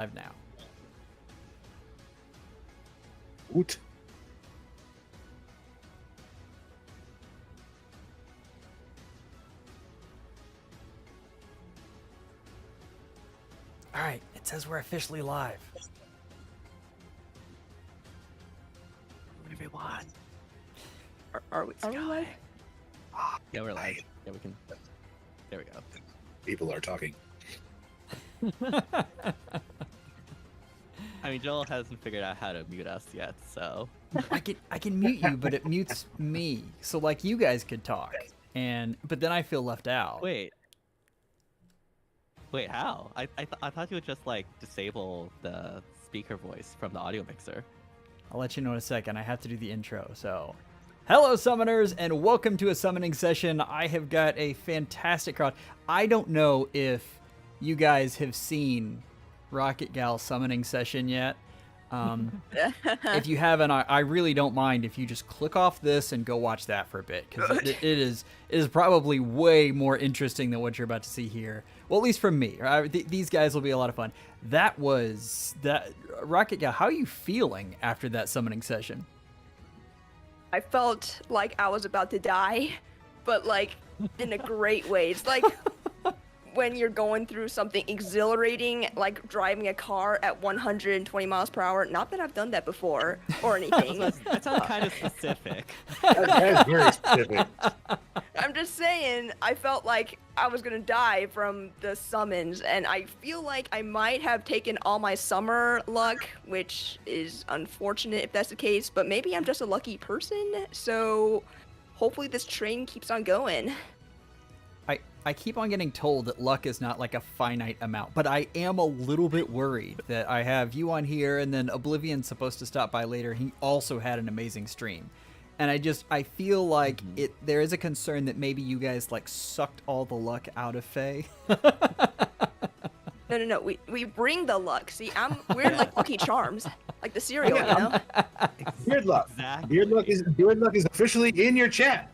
live now. Oot. All right, it says we're officially live. Everyone. Are we live? Yeah, we're live. Yeah, we can. There we go. People are talking. I mean, Joel hasn't figured out how to mute us yet, so. I can mute you, but it mutes me. So like you guys could talk, but then I feel left out. Wait, how? I thought you would just like disable the speaker voice from the audio mixer. I'll let you know in a second. I have to do the intro. So, hello summoners, and welcome to a summoning session. I have got a fantastic crowd. I don't know if you guys have seen Rocket Gal summoning session yet. If you haven't, I really don't mind if you just click off this and go watch that for a bit, because it is probably way more interesting than what you're about to see here. Well, at least from me. These guys will be a lot of fun. That Rocket Gal. How are you feeling after that summoning session? I felt like I was about to die, but like in a great way. It's like when you're going through something exhilarating, like driving a car at 120 miles per hour. Not that I've done that before or anything. That sounds kind of specific. That is very specific. I'm just saying, I felt like I was gonna die from the summons, and I feel like I might have taken all my summer luck, which is unfortunate if that's the case, but maybe I'm just a lucky person, so hopefully this train keeps on going. I keep on getting told that luck is not like a finite amount, but I am a little bit worried that I have you on here and then Oblivion's supposed to stop by later. He also had an amazing stream. And I feel like there is a concern that maybe you guys like sucked all the luck out of Faye. No. We bring the luck. See, we're like Lucky Charms, like the cereal, you know? Beard luck. Exactly. Beard luck is officially in your chat.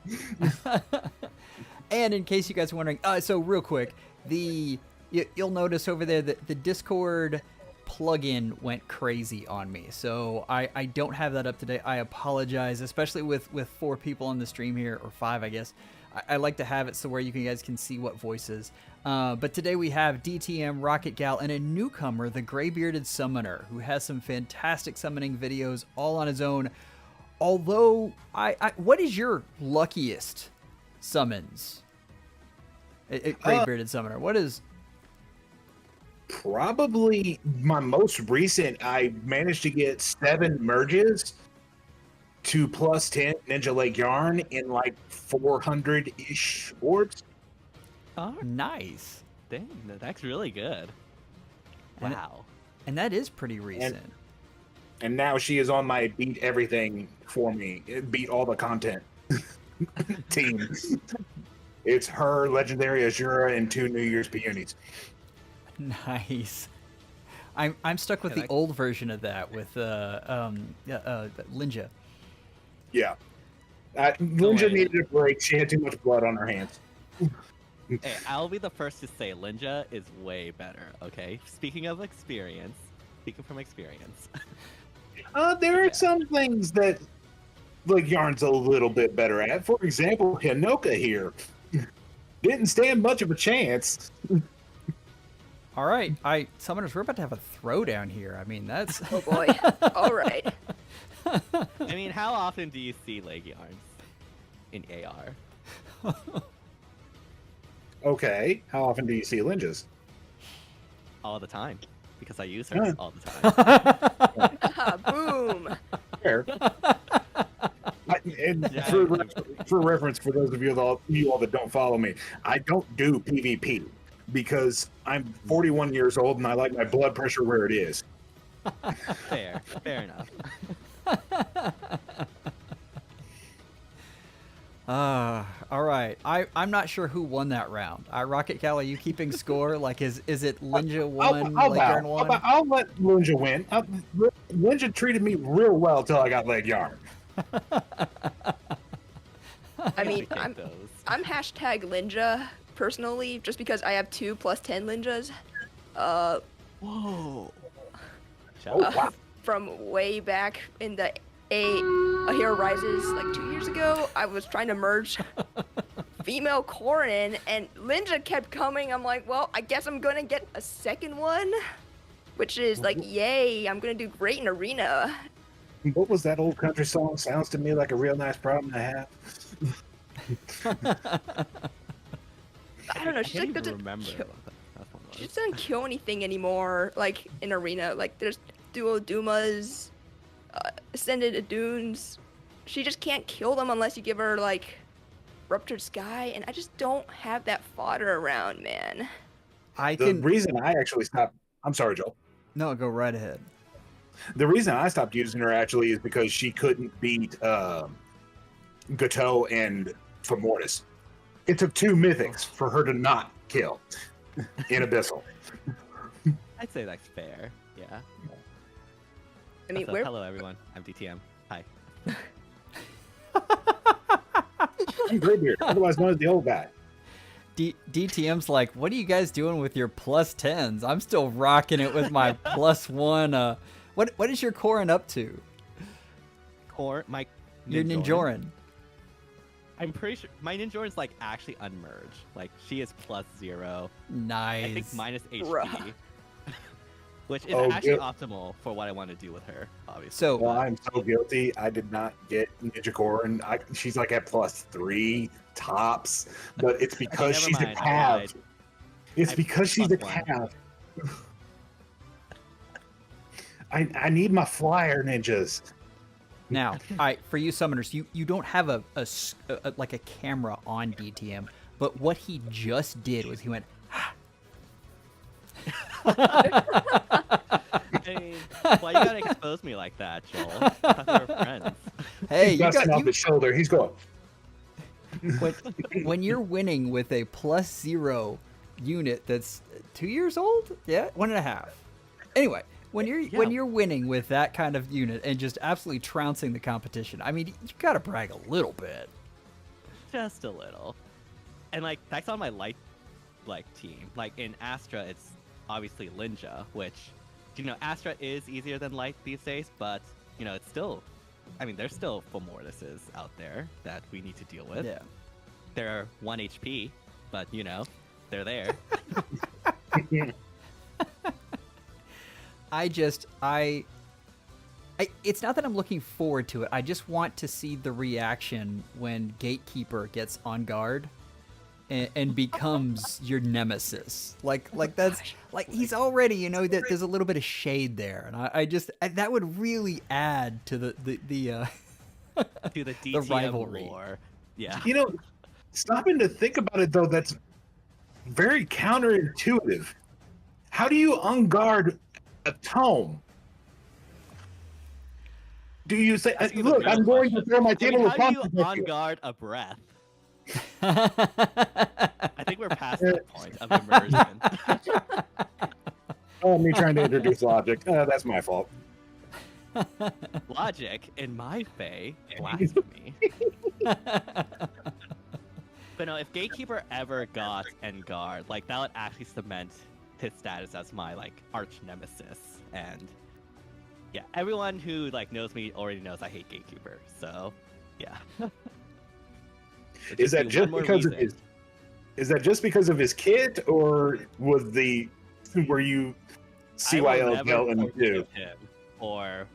And in case you guys are wondering, so real quick, you'll notice over there that the Discord plugin went crazy on me. So I don't have that up to date. I apologize, especially with 4 people on the stream here, or 5, I guess. I like to have it so where you guys can see what voices. But today we have DTM, Rocket Gal, and a newcomer, the Gray-Bearded Summoner, who has some fantastic summoning videos all on his own. Although, what is your luckiest summons? Gray-Bearded Summoner. What is... Probably my most recent, I managed to get 7 merges to +10 Ninja Lake Yarn in like 400-ish orbs. Oh, Nice. dang, that's really good. And Wow. And that is pretty recent. And now she is on my beat everything for me. Beat all the content team. It's her, Legendary Azura, and 2 New Year's peonies. Nice. I'm stuck with the old version of that with Linja. Yeah. Linja needed a break. She had too much blood on her hands. Hey, I'll be the first to say Linja is way better, okay? Speaking from experience. There are some things that like Yarn's a little bit better at. For example, Hinoka here didn't stand much of a chance. All right, summoners, we're about to have a throwdown here. I mean, that's... Oh boy. All right. I mean, how often do you see leg yarns in AR? Okay, how often do you see Linjas? All the time, because I use her all the time. Boom. Fair. For reference, for those of you all that don't follow me, I don't do PvP because I'm 41 years old and I like my blood pressure where it is. Fair enough. All right. I'm not sure who won that round. Rocket Cal, are you keeping score? Like, is it Linja won? Leg Yarn won? I'll let Linja win. Linja treated me real well till I got leg yarn. I mean, I'm hashtag Linja personally, just because I have 2 +10 Linjas. Whoa. Oh, wow. from way back in the A Hero Rises like 2 years ago. I was trying to merge female Corrin, and Linja kept coming. I'm like, well, I guess I'm gonna get a second one, which is like, yay, I'm gonna do great in Arena. What was that old country song? Sounds to me like a real nice problem to have. I don't know. She can't like even doesn't remember kill, what that one she was. doesn't kill anything anymore. Like in Arena, like there's duo Dumas, ascended Adunes. She just can't kill them unless you give her like Ruptured Sky, and I just don't have that fodder around, man. The reason I actually stopped. I'm sorry, Joel. No, go right ahead. The reason I stopped using her actually is because she couldn't beat Gateau and Femortis. It took 2 mythics for her to not kill in Abyssal. I'd say that's fair. Yeah. I mean, So, we're hello everyone. I'm DTM. Hi. I'm Greybeard, otherwise known as the old guy. DTM's like, what are you guys doing with your +10s? I'm still rocking it with my +1. What is your Corrin up to? My Your Ninjoran. I'm pretty sure my Ninjoran's like actually unmerged. Like she is +0. Nice. I think minus HP. Bruh. Which is Oh, actually good. optimal for what I want to do with her, obviously. So Well, I'm so guilty. I did not get Ninja Corrin. She's like at +3 tops, but it's because never she's mind, a I cav. lied. It's I because she's a +1. cav. I need my flyer ninjas. now, all right, for you summoners, you don't have a like a camera on DTM, but what he just did was he went, I mean, why you gotta expose me like that, Joel? I thought we were friends. hey, He's you dusting got off his shoulder. He's going. when you're winning with a +0 unit that's 2 years old, yeah, 1.5. Anyway, when you're winning with that kind of unit and just absolutely trouncing the competition, I mean, you gotta brag a little bit. Just a little. And like that's on my light team. Like in Astra it's obviously Linja, which Astra is easier than light these days, but it's still there's still Femortises out there that we need to deal with. Yeah. They're 1 HP, but they're there. It's not that I'm looking forward to it. I just want to see the reaction when Gatekeeper gets on guard and becomes your nemesis. Like that's like he's already, there's a little bit of shade there, and that would really add to the to the DTM the rivalry. lore. Yeah. Stopping to think about it though, that's very counterintuitive. How do you unguard a tome? Do you say, That's the look, real I'm going to question. throw my table of how do you contents at on you. guard a breath? I think we're past that point of immersion. Oh, me trying to introduce logic. That's my fault. Logic in my fey, blasphemy. But no, if Gatekeeper ever got Enguard, like that would actually cement his status as my arch nemesis. And yeah, everyone who knows me already knows I hate Gatekeeper. So yeah. Is that just because of his? Is that just because of his kid, or were you CYL Delton too? Him or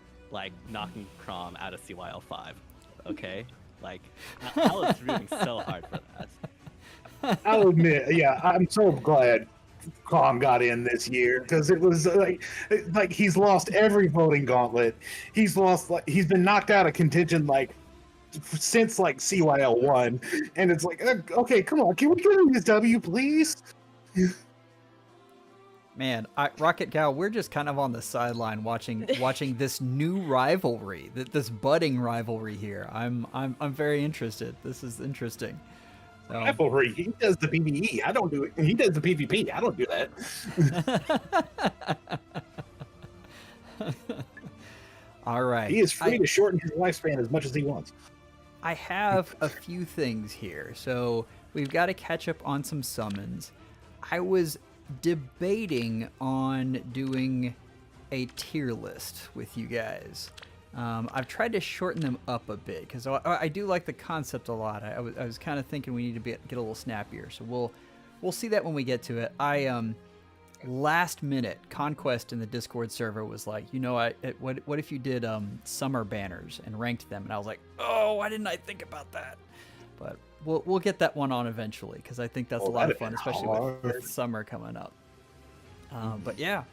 knocking Crom out of CYL 5. Okay, I was rooting so hard for that. I'll admit, yeah, I'm so glad Crom got in this year because it was like he's lost every voting gauntlet. He's been knocked out of contention since CYL 1, and it's okay, come on, can we get him this W, please? Man, Rocket Gal, we're just kind of on the sideline watching this new rivalry, this budding rivalry here. I'm very interested. This is interesting. Rivalry. He does the PvE. I don't do it. He does the PvP. I don't do that. All right. He is free to shorten his lifespan as much as he wants. I have a few things here. So we've got to catch up on some summons. I was debating on doing a tier list with you guys. I've tried to shorten them up a bit because I do like the concept a lot. I was kind of thinking we need to get a little snappier, so we'll see that when we get to it. Last minute, Conquest in the Discord server was like, what if you did summer banners and ranked them? And I was like, oh, why didn't I think about that? But we'll get that one on eventually because I think that's a lot of fun, especially with summer coming up. But yeah,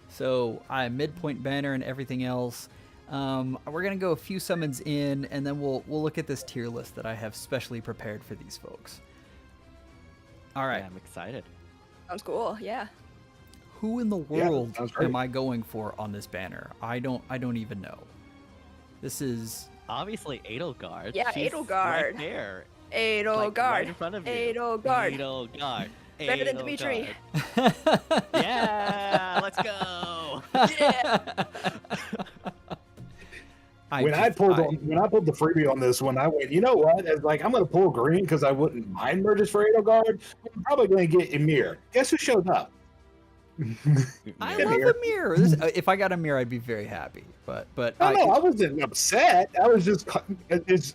so midpoint banner and everything else. We're gonna go a few summons in, and then we'll look at this tier list that I have specially prepared for these folks. All right, Yeah, I'm excited. Sounds cool. Yeah. who in the world sounds great. am I going for on this banner? I don't even know. This is Obviously, Edelgard. Yeah, She's Edelgard. Right there. Edelgard. Right in front of you. Edelgard. Edelgard. Better than Dimitri. Yeah, let's go. Yeah. When I pulled the freebie on this one, I went, you know what? It's like I'm gonna pull green because I wouldn't mind merges for Edelgard. I'm probably gonna get Emir. Guess who showed up? I Yeah, love Mir. Amir. If I got Amir, I'd be very happy. But No, I wasn't upset. I was just,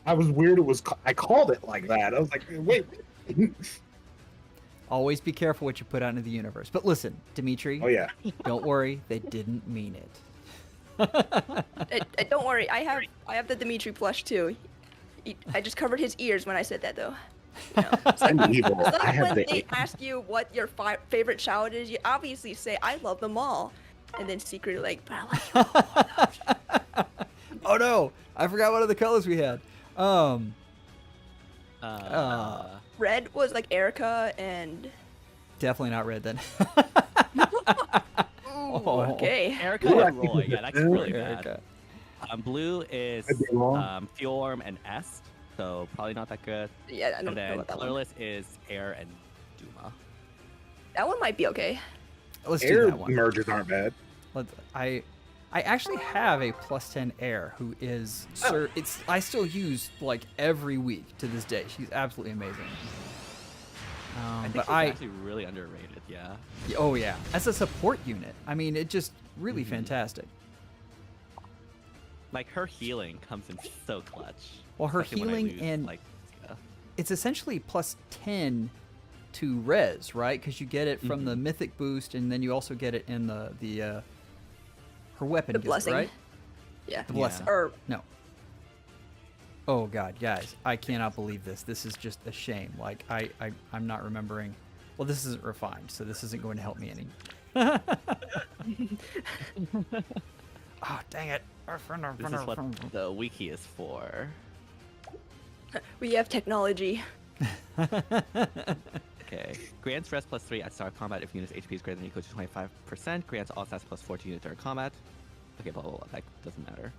I was weird. I called it like that. I was like, wait. always be careful what you put out into the universe. But listen, Dimitri, Oh yeah. don't worry, they didn't mean it. Don't worry, I have the Dimitri plush too. I just covered his ears when I said that though. You know, it's like, I'm evil. it's like I have when the. they ask you what your favorite child is, you obviously say I love them all, and then secretly like, but I like you. Oh no, I forgot what other colors we had. Red was like Erica and. Definitely not red then. Ooh, Oh. okay. Erica Ooh, I and think Roy. it's Yeah, that's a- really Erica. bad. Blue is Could be wrong. Fjorm and Est, so probably not that good. Yeah, I don't And know then about that one. colorless is Air and Duma. That one might be okay. Let's do Air that one. merges aren't bad. I actually have a +10 air who is I still use like every week to this day. She's absolutely amazing. I think But she's actually really underrated. Yeah. oh yeah, as a support unit, I mean, it just really fantastic. Like her healing comes in so clutch. Well, her especially when I healing lose, and like, yeah. it's essentially +10 to res, right? Because you get it from the mythic boost, and then you also get it in the her weapon The gives it, blessing. right? Yeah. The blessing. Or No. Oh god, guys, I cannot believe this. This is just a shame. Like I'm not remembering. Well, this isn't refined, so this isn't going to help me any. Oh, dang it. This is what the wiki is for. we have technology. Okay. Grants rest +3 at start of combat if unit's HP is greater than or equal to 25%. Grants all stats +4 to units during combat. Okay, blah, blah, blah. That doesn't matter.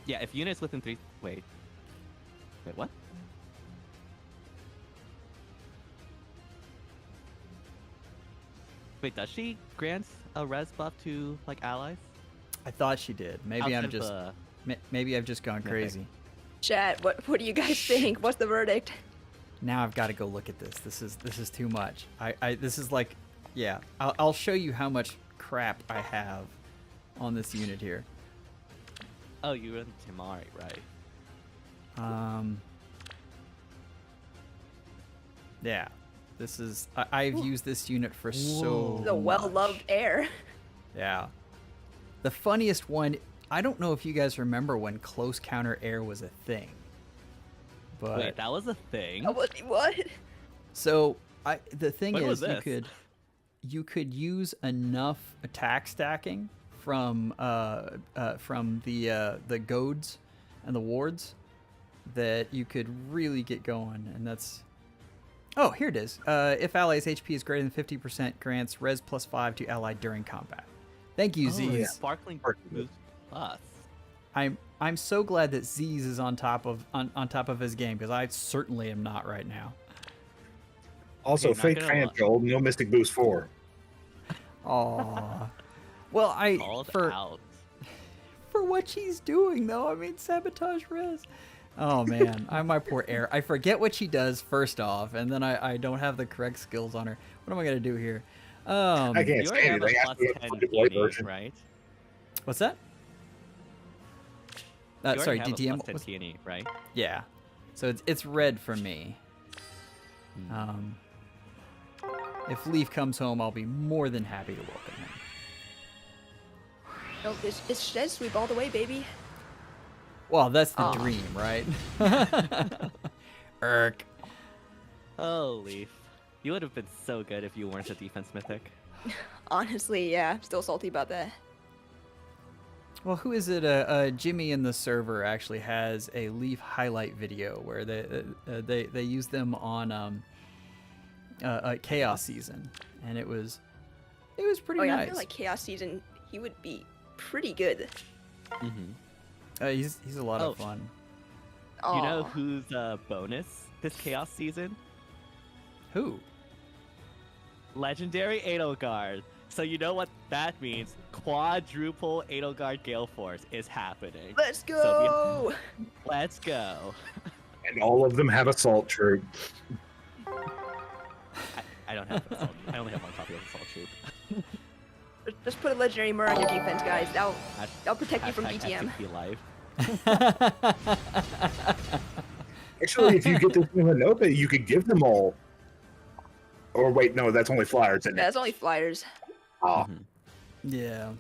Yeah, if units within 3... Wait, what? Wait, does she grant a res buff to, like, allies? I thought she did. Maybe Outside I'm of just the- maybe I've just gone crazy. Chat, what do you guys think? What's the verdict? Now I've got to go look at this. This is too much. This is like, yeah. I'll show you how much crap I have on this unit here. Oh, you run Timari, right? Yeah. This is I've used this unit for so The well-loved much. air. Yeah. The funniest one, I don't know if you guys remember when close counter air was a thing. But Wait, that was a thing? What? so the thing When is was this? you could use enough attack stacking from the goads and the wards that you could really get going, and that's oh, here it is. If ally's HP is greater than 50%, grants res +5 to ally during combat. Thank you, Oh, Z's. Sparkling Boost Plus. I'm so glad that Z's is on top of his game, because I certainly am not right now. Also, Okay, not fake gonna fan lie. Joel, no Mystic Boost 4. Aw. Well, Called for out. what she's doing though, I mean, sabotage res. Oh man, I'm my poor air. I forget what she does first off, and then I don't have the correct skills on her. What am I gonna do here? I can't You already say have a anything. I plus have to 10 play the play TNE, version. right? What's that? You already Sorry, have a DTM. plus 10 what's- TNE, right? Yeah. So it's red for me. Hmm. If Leaf comes home, I'll be more than happy to welcome him. No, it's Shed Sweep all the way, baby. Well, that's the Aw. dream, right? Irk. Oh, Leaf. You would have been so good if you weren't a defense mythic. Honestly, yeah, still salty about that. Well, who is it? Jimmy in the server actually has a Leaf highlight video where they use them on Chaos Season, and it was pretty Oh yeah, I nice. feel like Chaos Season, he would be pretty good. Mm-hmm. He's a lot Oh. of fun. You know Aw. who's bonus this Chaos season? Who? Legendary Edelgard. So you know what that means? Quadruple Edelgard Gale Force is happening. Let's So go! Let's go. And all of them have assault troop. I don't have assault. I only have one copy of Assault Troop. Just put a legendary Mur on your defense, guys. That'll protect you from Hashtag BTM. FTP live. Actually, if you get this new Hinoka, you could give them all. Or wait, no, that's only flyers, isn't Yeah, it? it's only flyers. Oh, Mhm. Yeah.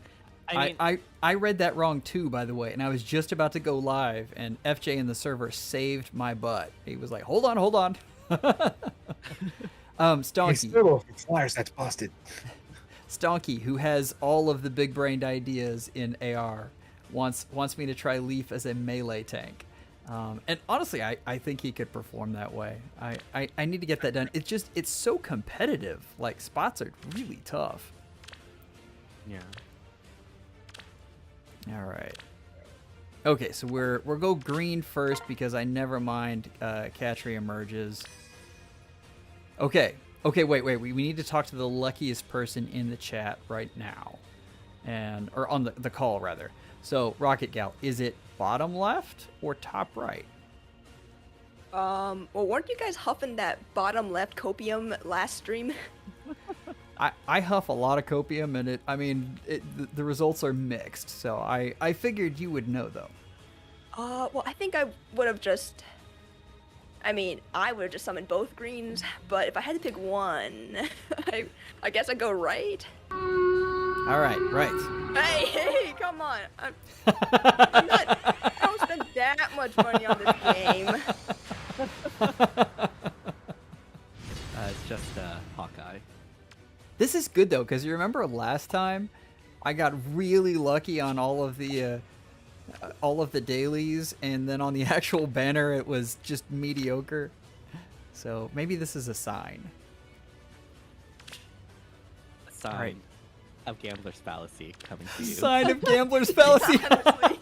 I mean, I read that wrong too, by the way, and I was just about to go live, and FJ in the server saved my butt. He was like, "Hold on, hold on." He's Stonky, still flyers. That's busted. Stonky, who has all of the big-brained ideas in AR, wants me to try Leaf as a melee tank. And honestly, I think he could perform that way. I need to get that done. It's so competitive. Like, spots are really tough. yeah. All right. Okay, so we're go green first because I never mind Catry emerges. Okay, wait. We need to talk to the luckiest person in the chat right now, or on the call rather. So Rocket Gal, is it bottom left or top right? Well, weren't you guys huffing that bottom left copium last stream? I huff a lot of copium, and the results are mixed. So I figured you would know though. Well, I think I would have just. I would have just summoned both greens, but if I had to pick one, I guess I'd go right. All right, right. Hey, come on. I don't spend that much money on this game. It's just Hawkeye. This is good though, because you remember last time I got really lucky on all of the dailies, and then on the actual banner it was just mediocre. So maybe this is a sign. A sign Alright. of Gambler's Fallacy coming to you. Sign of gambler's fallacy. Honestly.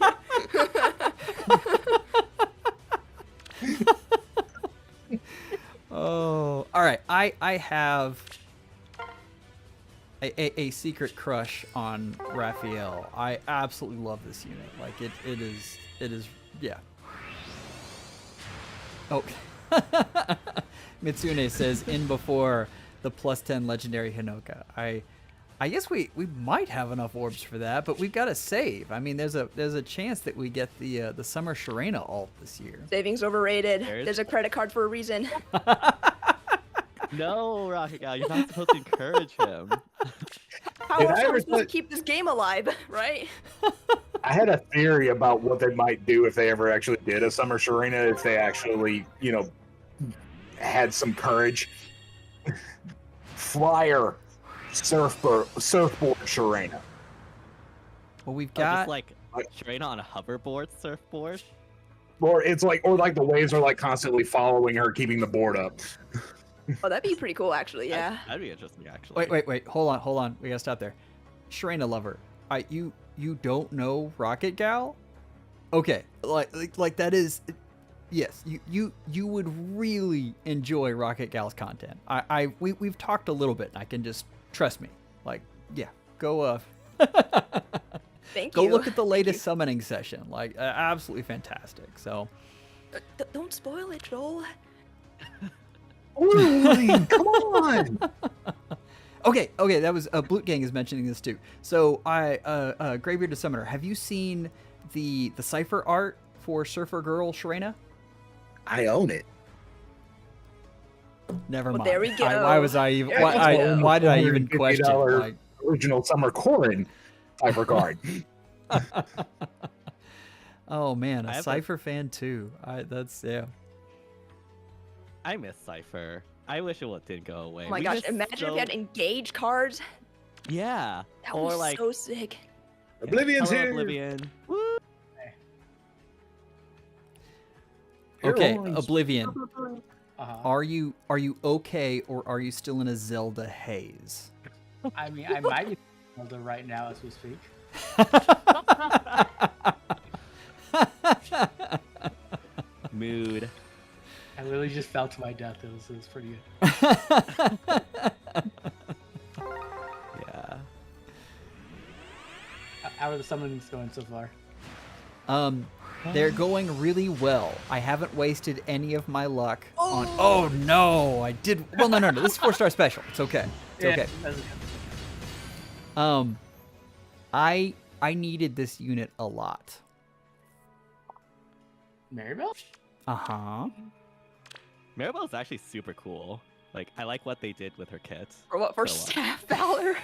Oh, all right. I have a secret crush on Raphael. I absolutely love this unit. Like it is yeah. Oh, Mitsune says in before the +10 legendary Hinoka. I guess we might have enough orbs for that, but we've got to save. I mean, there's a chance that we get the Summer Sharena alt this year. Savings overrated. There's- There's a credit card for a reason. No, Rocket Gal, you're not supposed to encourage him. How Did else I are ever we supposed to put- keep this game alive, right? I had a theory about what they might do if they ever actually did a Summer Sharena, if they actually, had some courage. Flyer surfboard Sharena. Well, we've Oh, got just like Sharena on a hoverboard surfboard. Or the waves are like constantly following her, keeping the board up. Oh, that'd be pretty cool, actually. Yeah. That'd be interesting, actually. wait. Hold on. We gotta stop there. Sharena lover. You don't know Rocket Gal? Okay, like that is. Yes, you would really enjoy Rocket Gal's content. We've talked a little bit. I can just trust me. Like, yeah, go Thank go you. look at the latest summoning session. Like, absolutely fantastic. So, Don't spoil it, Joel. Ooh, come on! Okay, that was Blute Gang is mentioning this too. So Graybearded Summoner, have you seen the cipher art for Surfer Girl Sharena? I own it. Never Well, mind. there we go. Why was I even? There we go. Why did I even question? $150 Like, original Summer Corin cipher card. oh man, I a have cipher fan too. That's yeah. I miss Cypher. I wish it didn't go away. Oh my We gosh, just imagine if so- you had engage cards. Yeah. That or would be like so sick. Oblivion's Hello, here. Oblivion. Woo! Okay, Heroes. Oblivion. Uh-huh. Are you okay, or are you still in a Zelda haze? I mean, I might be Zelda right now as we speak. Mood. I literally just fell to my death. It was pretty good. Yeah. How are the summonings going so far? They're going really well. I haven't wasted any of my luck on. Oh no, I did. Well, no. This is 4-star special. It's okay. It's okay. that's good. I needed this unit a lot. Maribel? Uh-huh. Maribel is actually super cool. Like, I like what they did with her kits. For what? For So, staff valor?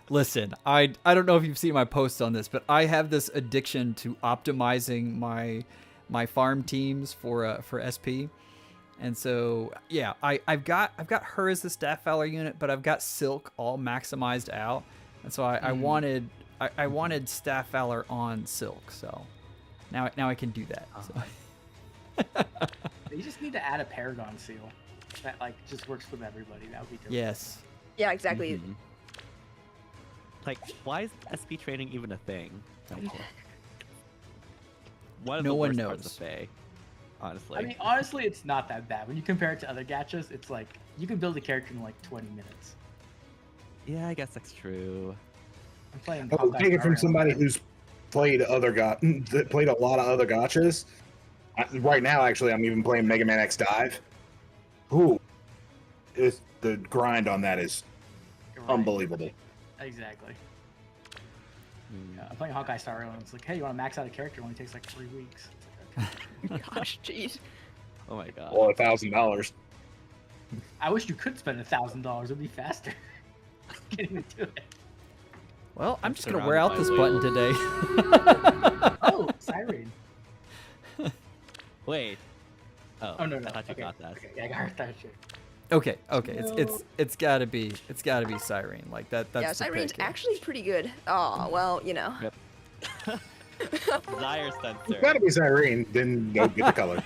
Listen, I don't know if you've seen my posts on this, but I have this addiction to optimizing my farm teams for SP. And so yeah, I've got her as the staff valor unit, but I've got Silk all maximized out. And so I wanted staff valor on Silk, so now I can do that. So. They just need to add a Paragon seal that like just works with everybody. That would be good. Yes. Yeah, exactly. Mhm. Like, why is SP training even a thing? Like, one of No the one worst parts knows. of FEH, honestly. I mean, honestly, it's not that bad. When you compare it to other gachas, it's like you can build a character in like 20 minutes. Yeah, I guess that's true. I'm playing. Oh, Hawkeye take it from Mario. somebody who's played that played a lot of other gachas. Right now, actually, I'm even playing Mega Man X Dive. Ooh, the grind on that is Right. unbelievable. Exactly. Hmm. Yeah, I'm playing Hawkeye Star Rail, and it's like, hey, you want to max out a character? It only takes like 3 weeks. It's like, okay. Gosh, jeez. Oh my god. Well, $1,000. I wish you could spend $1,000. It'd be faster. Can't even do it. Well, I'm just gonna Surrounded wear out by this wood. button today. Oh, Siren. Wait. Oh, Oh no, I no. thought you okay. got that. Okay, yeah, I got her. That shit. Okay. It's gotta be Cyrene. Like that. That's Yeah, the Siren's pick here. actually pretty good. Oh, well, you know. Desire It's sensor. gotta be Cyrene, then go get the color.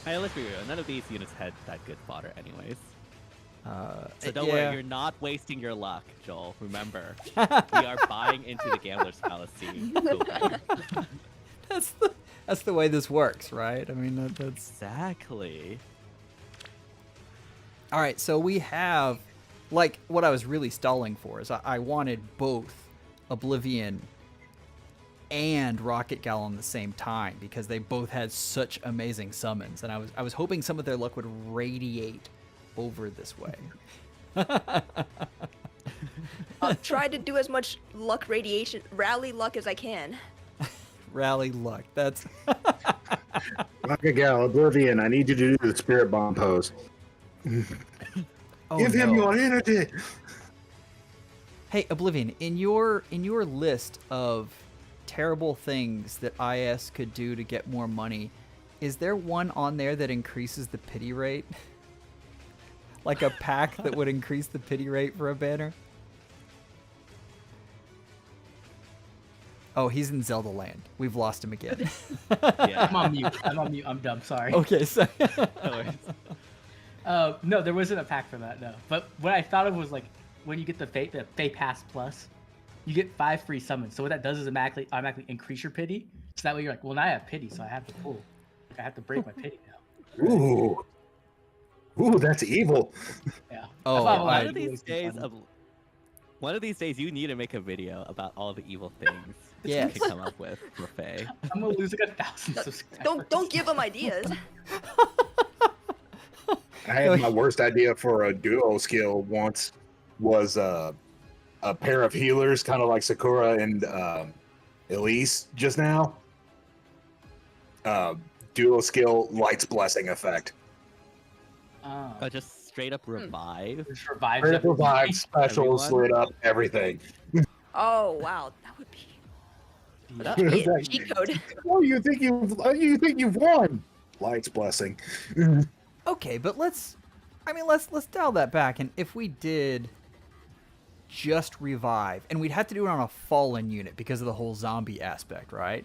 Hey, let's be real. None of these units had that good fodder, anyways. So don't yeah. worry, you're not wasting your luck, Joel. Remember, we are buying into the Gambler's Fallacy. That's the way this works, right? I mean, that's Exactly. all right. So we have, like, what I was really stalling for is I wanted both Oblivion and Rocket Gal on the same time because they both had such amazing summons, and I was hoping some of their luck would radiate over this way. I'll try to do as much luck radiation, rally luck as I can. Rally luck. That's Rocket Gal, Oblivion, I need you to do the Spirit Bomb pose. oh, Give him no. your energy. Hey, Oblivion, in your list of terrible things that IS could do to get more money, is there one on there that increases the pity rate? Like a pack that would increase the pity rate for a banner? Oh, he's in Zelda Land. We've lost him again. Yeah. I'm on mute. I'm dumb. Sorry. Okay, so No worries. No, there wasn't a pack for that. No. But what I thought of was like when you get the Fey Pass Plus, you get 5 free summons. So what that does is automatically increase your pity. So that way you're like, well, now I have pity, so I have to pull. Like, I have to break my pity now. Ooh, that's evil. Yeah. Oh, I thought, well, One I of do these it days, fun. one of these days, you need to make a video about all the evil things Yes. you can come up with for Faye. I'm gonna lose like 1,000 subscribers. Don't give them ideas. I had my worst idea for a duo skill once was a pair of healers, kind of like Sakura and Elise just now. Duo skill Light's Blessing effect. Oh, just straight up revive. Just revives Pair of everything. revive special, Everyone? slid up, everything. Oh wow, that would be That- be a cheat code. Oh, you think you've won? Light's Blessing. Okay, but let's dial that back, and if we did just revive, and we'd have to do it on a fallen unit because of the whole zombie aspect, right?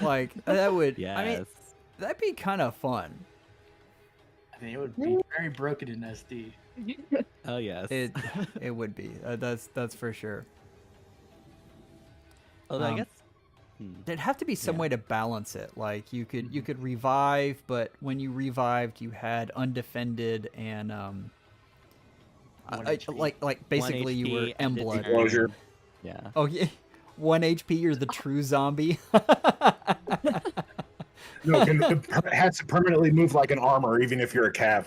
Like that would, yes. I mean, that'd be kind of fun. I mean, it would be very broken in SD. Oh yes. It would be. That's for sure. Although I um, guess. There'd have to be some Yeah. way to balance it. Like you could revive, but when you revived, you had undefended and One HP. like basically you were HP and Emblood. it's- Closure. Yeah. Oh yeah, 1 HP. You're the true zombie. No, it has to permanently move like an armor, even if you're a cav.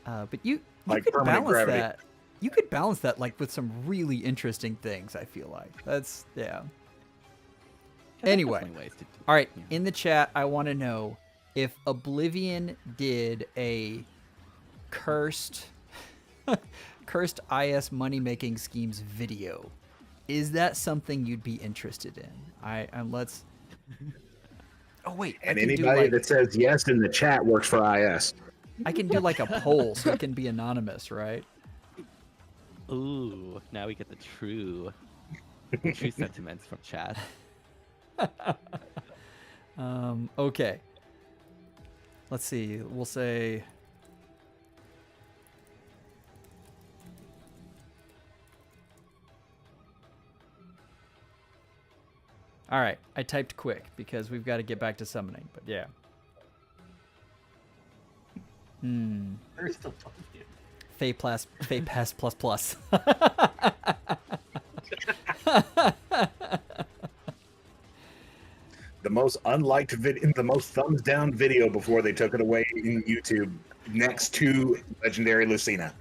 But you Like could permanent balance gravity. that. You could balance that like with some really interesting things. I feel like that's yeah. Anyway. Definitely ways to do- All right, Yeah. in the chat, I want to know if Oblivion did a cursed IS money making schemes video. Is that something you'd be interested in? Let's. Oh wait, I And can do, anybody like- that says yes in the chat works for IS. I can do like a poll so it can be anonymous, right? Ooh, now we get the true sentiments from chat. Okay. Let's see. We'll say. All right. I typed quick because we've got to get back to summoning. But yeah. They're still fucking good. Fey Pass plus plus. The most unliked video, the most thumbs down video before they took it away in YouTube, next to Legendary Lucina.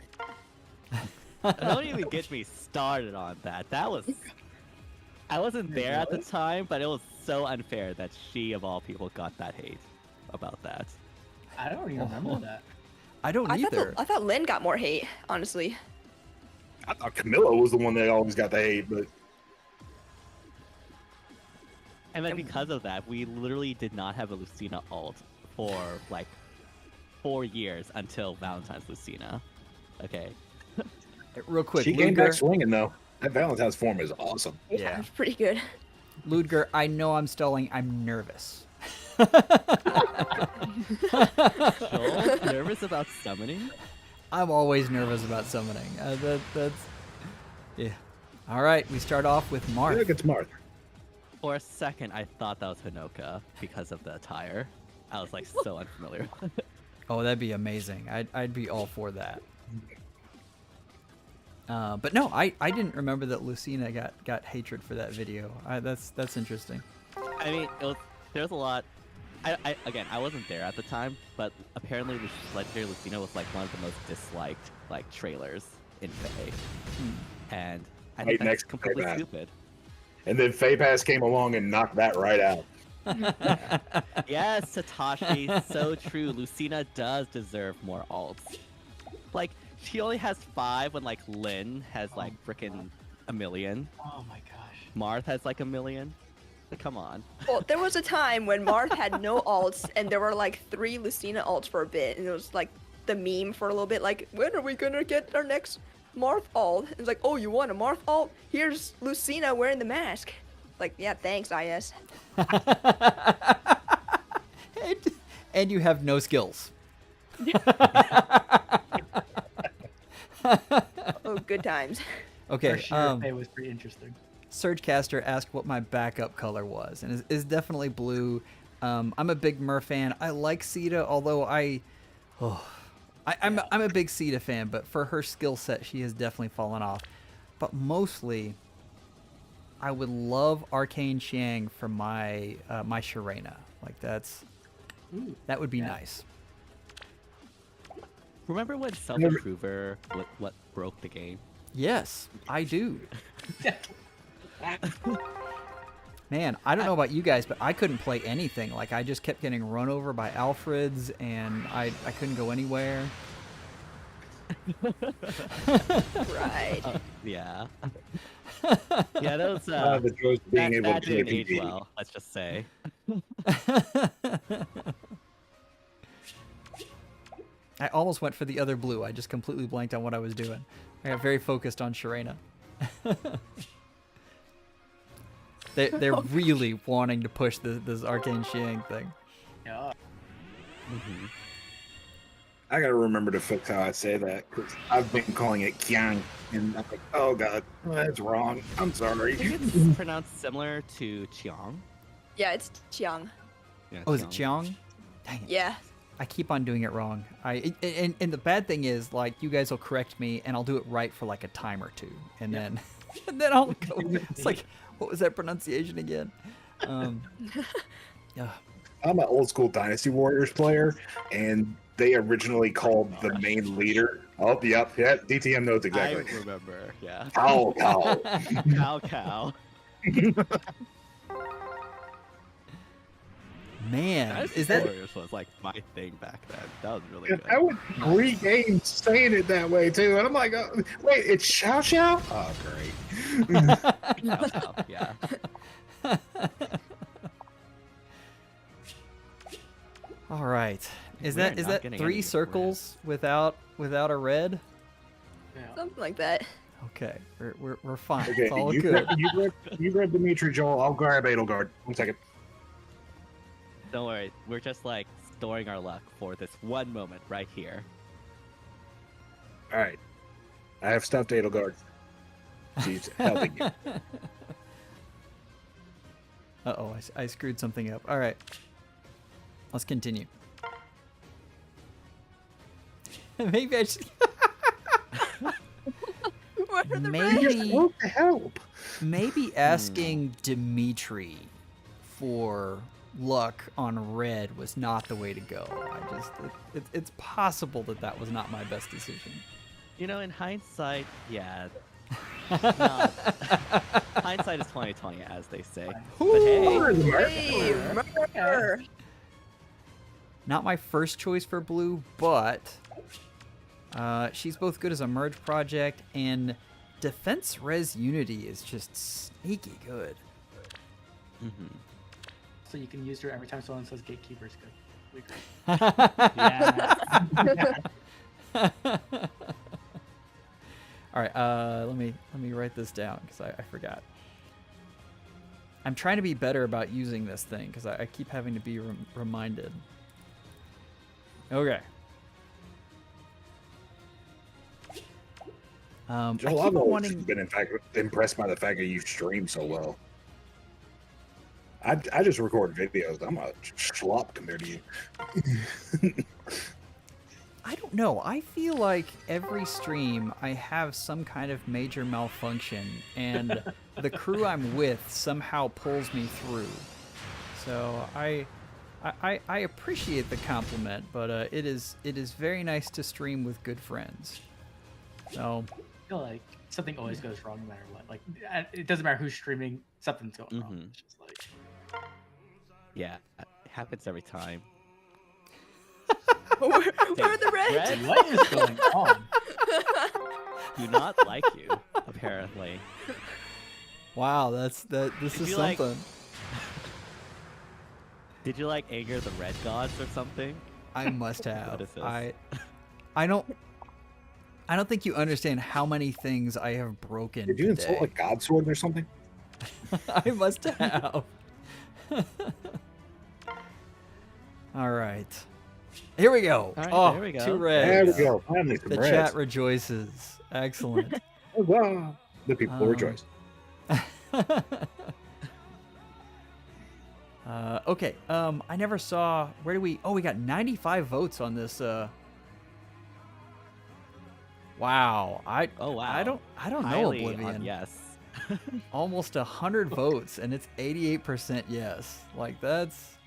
Don't even get me started on that. That was. I wasn't there at the time, but it was so unfair that she, of all people, got that hate about that. I don't even remember that. I don't either. I thought Lynn got more hate, honestly. I thought Camilla was the one that always got the hate, but And then because of that, we literally did not have a Lucina ult for like 4 years until Valentine's Lucina. Okay. Real quick, she came back Ludger, swinging though. That Valentine's form is awesome. Yeah. It's pretty good. Ludger, I know I'm stalling. I'm nervous. Joel, nervous about summoning? I'm always nervous about summoning. That's yeah. All right, we start off with I Marth. think it's Marth. For a second, I thought that was Hinoka because of the attire. I was like so unfamiliar. Oh, that'd be amazing. I'd be all for that. But no, I didn't remember that Lucina got hatred for that video. That's interesting. I mean, there's a lot. Again, I wasn't there at the time, but apparently Legendary Lucina was like one of the most disliked like trailers in FEH. And I think Right that's next to completely Payback. stupid. And then Fey Pass came along and knocked that right out. Yes, Satoshi, so true. Lucina does deserve more ults. Like, she only has 5 when like Lynn has like frickin' a million. Oh my gosh. Marth has like 1 million. Like, come on. Well, there was a time when Marth had no ults, and there were like 3 Lucina ults for a bit, and it was like the meme for a little bit, like, when are we gonna get our next Marth ult? It's like, oh, you want a Marth ult? Here's Lucina wearing the mask. Like, yeah, thanks, IS. and you have no skills. Oh, good times. Okay. For sure, it was pretty interesting. Surgecaster asked what my backup color was, and is definitely blue. I'm a big Mur fan. I like Sita, although I'm a big Sita fan, but for her skill set, she has definitely fallen off. But mostly, I would love Arcane Xiang for my my Sharena. Like that would be nice. Remember when self-improver what broke the game? Yes, I do. Man, I don't know about you guys, but I couldn't play anything. Like, I just kept getting run over by Alfreds, and I couldn't go anywhere. Right. Yeah. Yeah, those the joys of being that, able that to play didn't age PvP. well. Let's just say. I almost went for the other blue. I just completely blanked on what I was doing. I got very focused on Sharena. They're really wanting to push this Arcane Xiang thing. Yeah. I gotta remember to fix how I say that because I've been calling it Kyang, and I'm like, oh god, that's wrong. I'm I sorry. think it's pronounced similar to Chiang. Yeah, it's Chiang. Yeah, Oh, is it Jiang? Dang it. Yeah. I keep on doing it wrong. And the bad thing is, like, you guys will correct me, and I'll do it right for like a time or two, and then and then I'll go. It's like, what was that pronunciation again? Yeah. I'm an old school Dynasty Warriors player, and they originally called the main leader. Oh, yep, yeah, DTM knows exactly. I remember. Yeah. Cow, cow. Cow. Man, Dynasty is that? Warriors was like my thing back then. That was really And good. I would 3 games saying it that way too, and I'm like, wait, it's Xiao Xiao? Oh, great. Cow, yeah. All right. Is We are that not getting 3 any circles without a red? Yeah. Something like that. Okay, we're fine. Okay, It's all you good. grab Dimitri, Joel. I'll grab Edelgard. 1 second. Don't worry. We're just like storing our luck for this one moment right here. All right. I have stuffed Edelgard. She's helping you. Uh-oh, I screwed something up. All right. Let's continue. Maybe I should... Where are the Maybe- reds? Just want to help. Maybe asking Dimitri for luck on red was not the way to go. It's possible that was not my best decision. You know, in hindsight, yeah. Not, hindsight is 20/20, as they say. But hey, Hey, murder. Not my first choice for blue, but she's both good as a merge project, and defense res unity is just sneaky good. So you can use her every time someone says gatekeeper is good. We agree. Yeah. All right, let me write this down because I forgot. I'm trying to be better about using this thing because I keep having to be reminded. Okay. I Joel, keep I've always wanting. been, in fact, impressed by the fact that you stream so well. I just record videos. I'm a schlop compared to you. I don't know. I feel like every stream I have some kind of major malfunction, and the crew I'm with somehow pulls me through. So I appreciate the compliment, but it is very nice to stream with good friends. So I feel like something always goes wrong no matter what. Like it doesn't matter who's streaming, something's going wrong. It's just like yeah, it happens every time. Where are the reds? Red what is going on? do not like you, apparently. wow, this Did is you, like- something. Did you like anger the red gods or something? I must have. What is this? I don't think you understand how many things I have broken Did you today. insult a god sword or something? I must have. All right. Here we go. All right, oh, there we go. 2 There reds. we go. Finally, some The reds. chat rejoices. Excellent. Huzzah. The people will Um, rejoice. Okay. I never saw. Where do we? Oh, we got 95 votes on this. Wow. Oh wow. I don't know Highly Oblivion. yes. Almost 100 votes, and it's 88% yes. Like that's.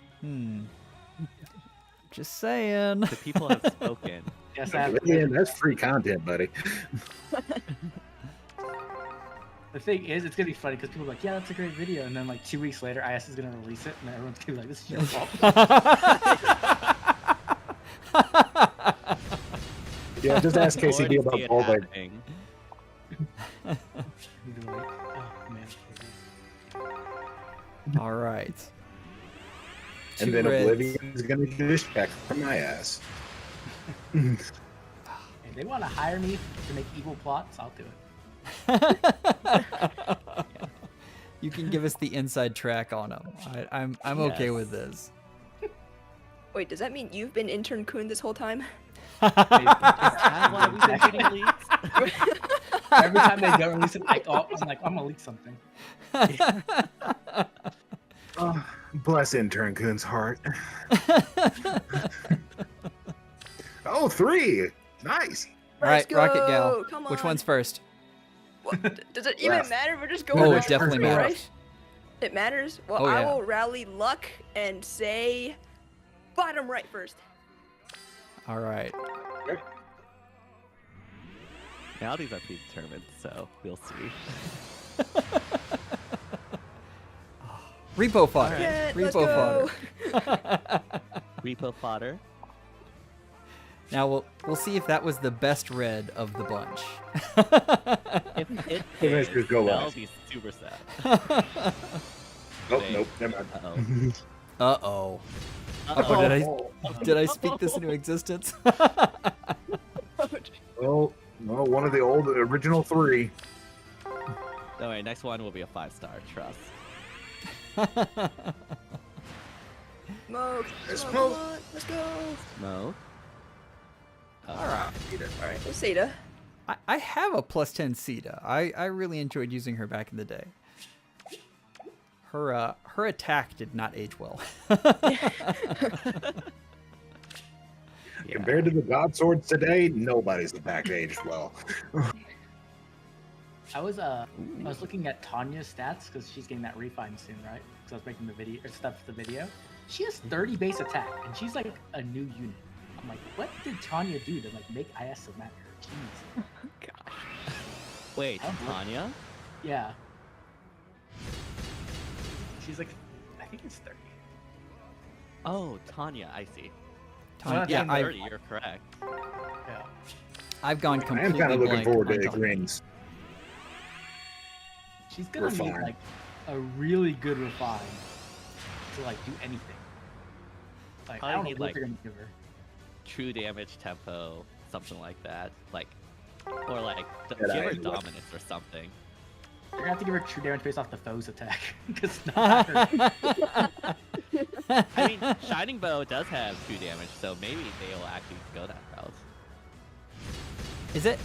Just saying. The people have spoken. Guess I have to Man, that's free content, buddy. The thing is, it's gonna be funny because people are like, "Yeah, that's a great video," and then like 2 weeks later, IS is gonna release it, and then everyone's gonna be like, "This is your fault." Yeah, just ask KCD about Already see it Bulldog. happening. You'd be like, "Oh man." All right. And Two then reds. Oblivion's gonna get his check from my ass. If they want to hire me to make evil plots, I'll do it. You can give us the inside track on them. I'm okay Yes. with this. Wait, does that mean you've been intern Kun this whole time? That's why we've been getting leaks. Every time they don't release it, I'm like, I'm gonna leak something. Oh, bless intern Kun's heart. Oh, 3! Nice. All right, Let's Rocket go, Gal. come Which on. one's first? What? Does it even Left. matter? We're just going. Oh, it it definitely First, matters. Right? It matters. Well, Oh, I yeah. will rally luck and say bottom right first. All right. Now these are predetermined, so we'll see. Repo fodder. Yeah, let's Repo go. fodder. Repo fodder. Now we'll see if that was the best red of the bunch. If it Hey, let's is, just go that'll last. be super sad. Nope, Wait. nope, never mind. Uh-oh. Uh-oh. Uh-oh. Did I speak this into existence? Oh, well, one of the old original 3. Don't worry, next one will be a 5-star, trust. Smoke. Let's Smoke. smoke. Come on, let's go. No. All right. All right, let's see Seda. I have a +10 Sita. I really enjoyed using her back in the day. Her attack did not age well. Yeah. Compared to the God Swords today, nobody's attack aged well. I was looking at Tanya's stats because she's getting that refine soon, right? Because I was making the video or stuff for the video. She has 30 base attack, and she's like a new unit. I'm like, what did Tanya do to like make IS so mad at her? Jeez. Gosh. Wait, Oh, Tanya? Yeah. She's like, I think it's 30. Oh, Tanya, I see. Tanya, Yeah, yeah, 30, you're correct. Yeah. I've gone I am completely kind of looking blank forward on to Tanya. Greens. She's gonna need Refine. like a really good refine to like do anything. Like I Probably don't know need, what like- they're gonna give her. True damage tempo, something like that. Like, or like, Yeah, give her that- dominance or something. You're gonna have to give her true damage based off the foe's attack. Because not her. I mean, Shining Bow does have true damage, so maybe they will actually go that route.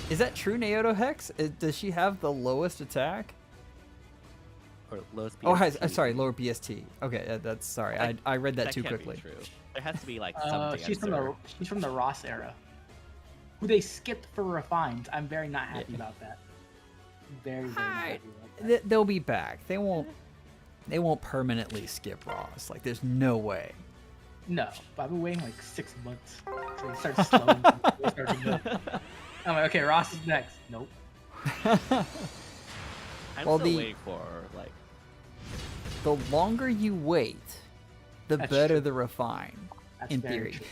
Is that true, Naoto Hex? Does she have the lowest attack? Or lowest Oh, BST. sorry, lower BST. Okay, that's sorry. That- I read that too can't quickly. Be true. There has to be like some she's from the Ross era, who they skipped for refined. I'm very not happy about that. Very not happy about that. They'll be back. They won't permanently skip Ross. Like, there's no way. No, but I've been waiting like 6 months. So they start slowing. They start to move. I'm like, okay, Ross is next. Nope. I'm Well, still the- waiting for like. The longer you wait, the That's better true. the refine. That's In very theory. true.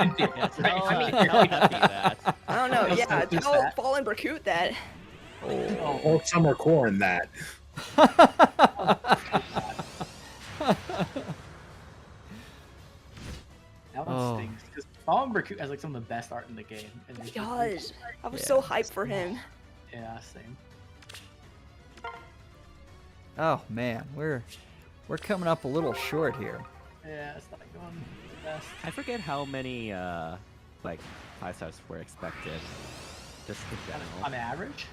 In theory, Yeah, right? tell, I mean, tell Happy that. I don't know. Let's Yeah, go through tell that. Fallen Berkut that. oh, All summer core in that. that one Oh. stings. Because Fallen Berkut has like some of the best art in the game. And He it's just- does. I was Yeah. so hyped for him. Yeah, same. Oh man, we're coming up a little short here. Yeah, it's not going the best. I forget how many like 5-stars were expected, just in general. On average,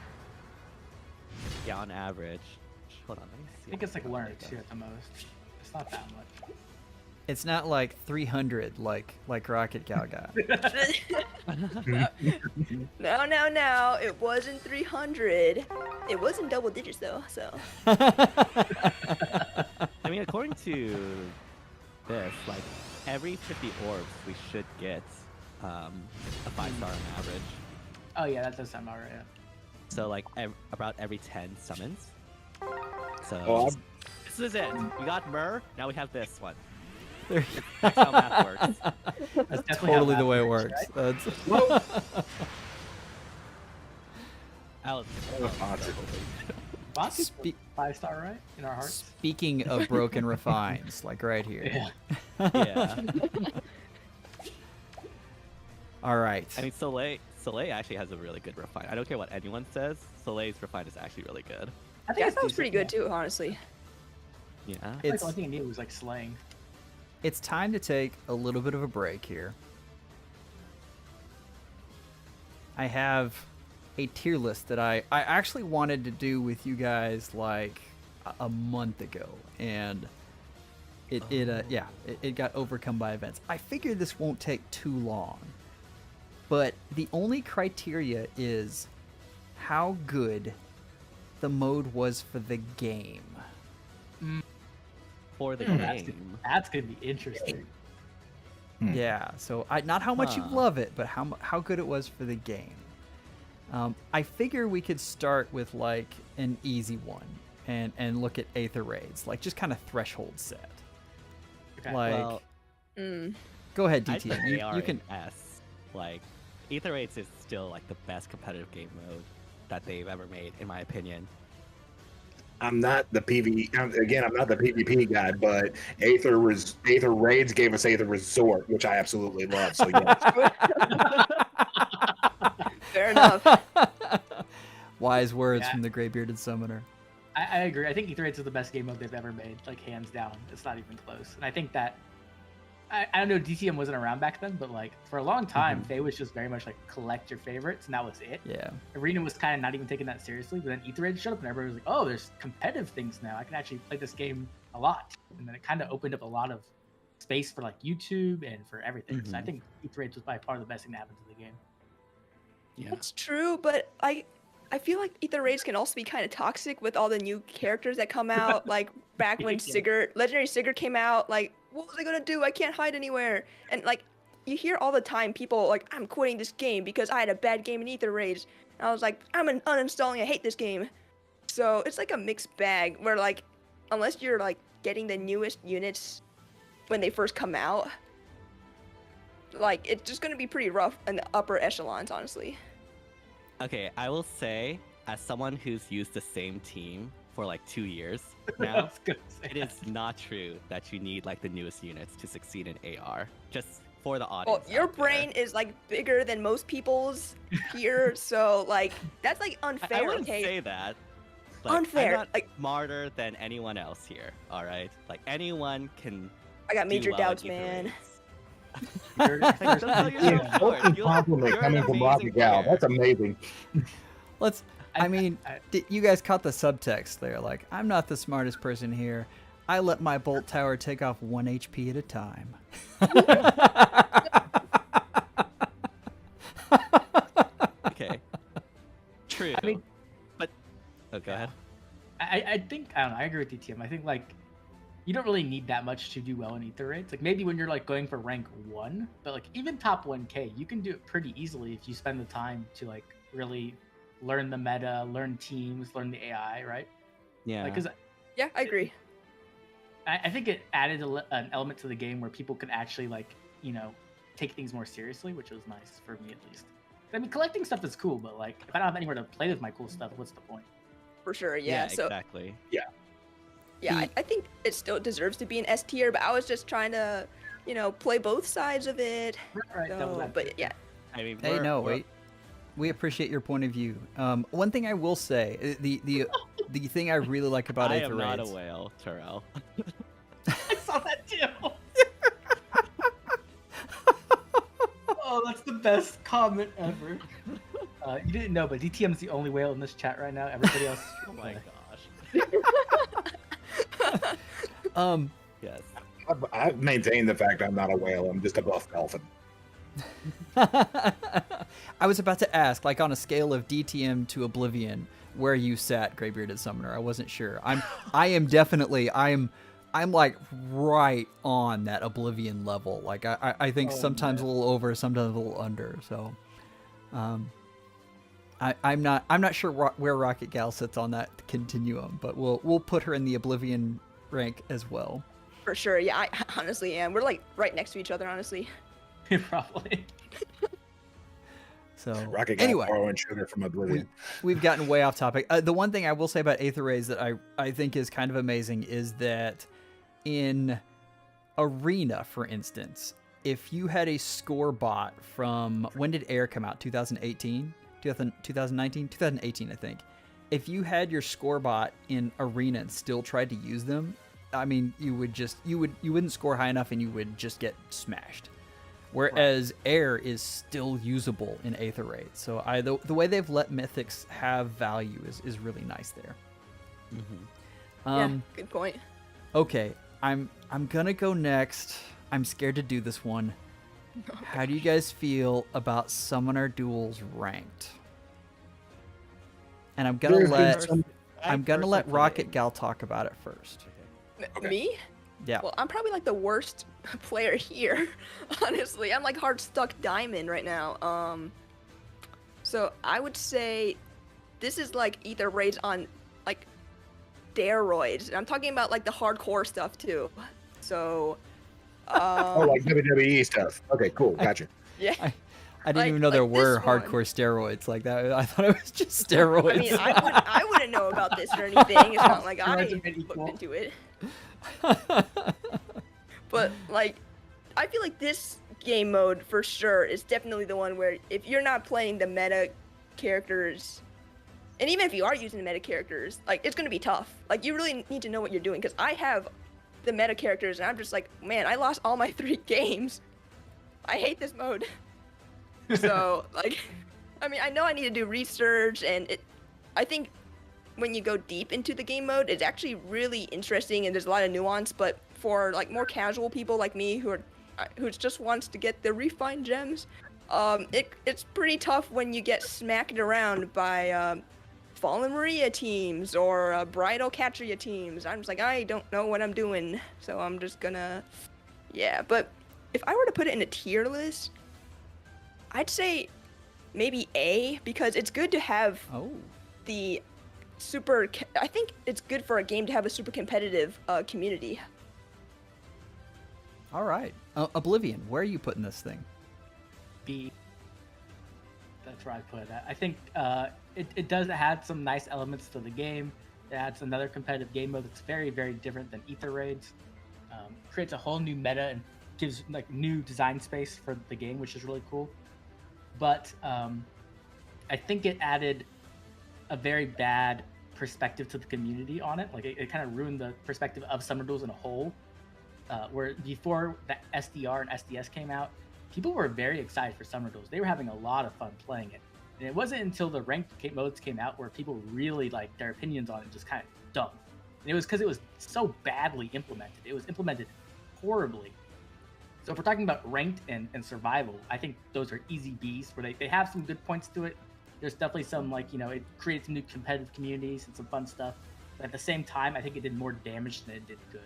Yeah, on average. Hold on, let me see. I think it's like 1 or 2 at the most. It's not that much. It's not like 300 like Rocket Cow got. No. It wasn't 300. It was in double digits though. So I mean, according to this, like every 50 orbs, we should get a 5-star on average. Oh yeah, that does sound alright. Yeah. So like about every 10 summons. So Oh, this is it. We got Myrrh. Now we have this one. There- That's how math works. That's definitely how totally the math way it works, works. right? That's Alex, Boss is Spe- 5-star, right? In our hearts. Speaking of broken refines, like right here. Yeah. yeah. All right. I mean, Soleil actually has a really good refine. I don't care what anyone says. Soleil's refine is actually really good. I think That it's sounds decent, pretty good yeah. too, honestly. Yeah. I feel like It's the only thing I needed was like slaying. it's time to take a little bit of a break here. I have a tier list that I actually wanted to do with you guys like a month ago, and it got overcome by events. I figured this won't take too long, but the only criteria is how good the mode was for the game. For the That's game. That's gonna be interesting. Yeah, so not how much you Huh. love it, but how good it was for the game. I figure we could start with like an easy one and look at Aether Raids, like just kind of threshold set. Okay. Like, Well, Mm. go ahead, I'd DT. put You AR can. in S. Like, Aether Raids is still like the best competitive game mode that they've ever made, in my opinion. I'm not the PvE. Again, I'm not the PvP guy, but Aether Raids gave us Aether Resort, which I absolutely love. So yeah, Fair enough. Wise words Yeah. from the gray bearded summoner. I agree. I think Aether Raids is the best game mode they've ever made, like hands down. It's not even close. And I think that I don't know, DTM wasn't around back then, but like for a long time, Faye was just very much like collect your favorites, and that was it. Yeah. Arena was kind of not even taking that seriously, but then Aether Raids showed up, and everybody was like, "Oh, there's competitive things now. I can actually play this game a lot." And then it kind of opened up a lot of space for like YouTube and for everything. So I Mhm. think Aether Raids was by far the best thing to happen to the game. Yeah. That's true, but I feel like Aether Raids can also be kind of toxic with all the new characters that come out. Like back when Yeah. Legendary Sigurd came out, like what was I gonna do? I can't hide anywhere. And like you hear all the time people like, I'm quitting this game because I had a bad game in Aether Raids. And I was like, I'm uninstalling. I hate this game. So it's like a mixed bag where like unless you're like getting the newest units when they first come out, like it's just gonna be pretty rough in the upper echelons, honestly. Okay, I will say, as someone who's used the same team for like 2 years I now, was gonna say it is not true that you need like the newest units to succeed in AR. Just for the audience. Well, your out there. brain is like bigger than most people's here, so like that's like I unfair. wouldn't Okay, say that. Like, Unfair, I'm not like- smarter than anyone else here. All right, like anyone can. I got do major well in doubts, Aether man. Raids. You're- Like, don't tell yourself yeah, short. fucking You're compliment an coming from amazing Rocky Gal. player. That's amazing. Let's. I mean, I- you guys caught the subtext there. Like, I'm not the smartest person here. I let my bolt tower take off 1 HP at a time. Okay. True. I mean- but oh, go ahead. I think I don't know. I agree with DTM. I think like you don't really need that much to do well in Aether Raids. Like maybe when you're like going for rank 1, but like even top 1K, you can do it pretty easily if you spend the time to like really learn the meta, learn teams, learn the AI, right? Yeah. Like, cause Yeah, I agree. I think it added an element to the game where people could actually like take things more seriously, which was nice for me at least. I mean, collecting stuff is cool, but like if I don't have anywhere to play with my cool stuff, what's the point? For sure, yeah. So exactly. yeah, I think it still deserves to be an S tier, but I was just trying to, play both sides of it. Right. So, but yeah, I mean, Hey, no, wait. We appreciate your point of view. One thing I will say, the thing I really like about I Aether am not a Raids. whale, Terrell. I saw that too. Oh, that's the best comment ever. You didn't know, but DTM's the only whale in this chat right now. Everybody else. Oh my gosh. Yes. I maintain the fact I'm not a whale. I'm just a buff dolphin. I was about to ask, like on a scale of DTM to Oblivion, where you sat, Greybearded Summoner. I wasn't sure. I am I'm like right on that Oblivion level. Like I think sometimes a little over, sometimes a little under. So, I'm not sure where Rocket Gal sits on that continuum, but we'll put her in the Oblivion rank as well. For sure, yeah, I honestly am. We're like right next to each other, honestly. Probably. So Rocket got anyway, borrowing sugar from Oblivion. we've gotten way off topic. The one thing I will say about Aether Rays that I think is kind of amazing is that in Arena, for instance, if you had a score bot from, when did Air come out? 2018? 2019? 2018, I think. If you had your score bot in Arena and still tried to use them, I mean, you wouldn't score high enough and you would just get smashed. Whereas Air is still usable in Aether Raid. So the way they've let mythics have value is really nice there. Yeah, good point. Okay, I'm gonna go next. I'm scared to do this one. How do you guys feel about Summoner Duels ranked? And I'm gonna let Rocket Gal talk about it first. Me? Yeah. Well, I'm probably like the worst player here, honestly. I'm like hard stuck diamond right now. So I would say this is like Aether Raids on like steroids. And I'm talking about like the hardcore stuff too. So Oh, like WWE stuff. Okay, cool. Gotcha. yeah. I didn't even know there like were this one. hardcore steroids like that. I thought it was just steroids. I mean, I wouldn't know about this or anything. It's not like I Steroids are made equal. looked into it. But like, I feel like this game mode for sure is definitely the one where if you're not playing the meta characters, and even if you are using the meta characters, like it's gonna be tough. Like you really need to know what you're doing, because I have the meta characters and I'm just like, man, I lost all my 3 games. I hate this mode. So like, I mean, I know I need to do research, and I think when you go deep into the game mode, it's actually really interesting and there's a lot of nuance. But for like more casual people like me who just wants to get the refined gems, it's pretty tough when you get smacked around by Fallen Maria teams or Bridal Catria teams. I'm just like, I don't know what I'm doing, so I'm just gonna, yeah. But if I were to put it in a tier list, I'd say maybe A, because it's good to have the super. I think it's good for a game to have a super competitive community. All right, Oblivion, where are you putting this thing? B. That's where I put it. I think it does add some nice elements to the game. It adds another competitive game mode that's very, very different than Aether Raids. Creates a whole new meta and gives like new design space for the game, which is really cool. But I think it added a very bad perspective to the community on it. Like it kind of ruined the perspective of Summer Duels in a whole. Where before the SDR and SDS came out, people were very excited for Summer Duels. They were having a lot of fun playing it. And it wasn't until the ranked modes came out where people really like their opinions on it just kind of dumb. And it was because it was so badly implemented. It was implemented horribly. So if we're talking about ranked and survival, I think those are easy Bs where they have some good points to it. There's definitely some it created some new competitive communities and some fun stuff. But at the same time, I think it did more damage than it did good.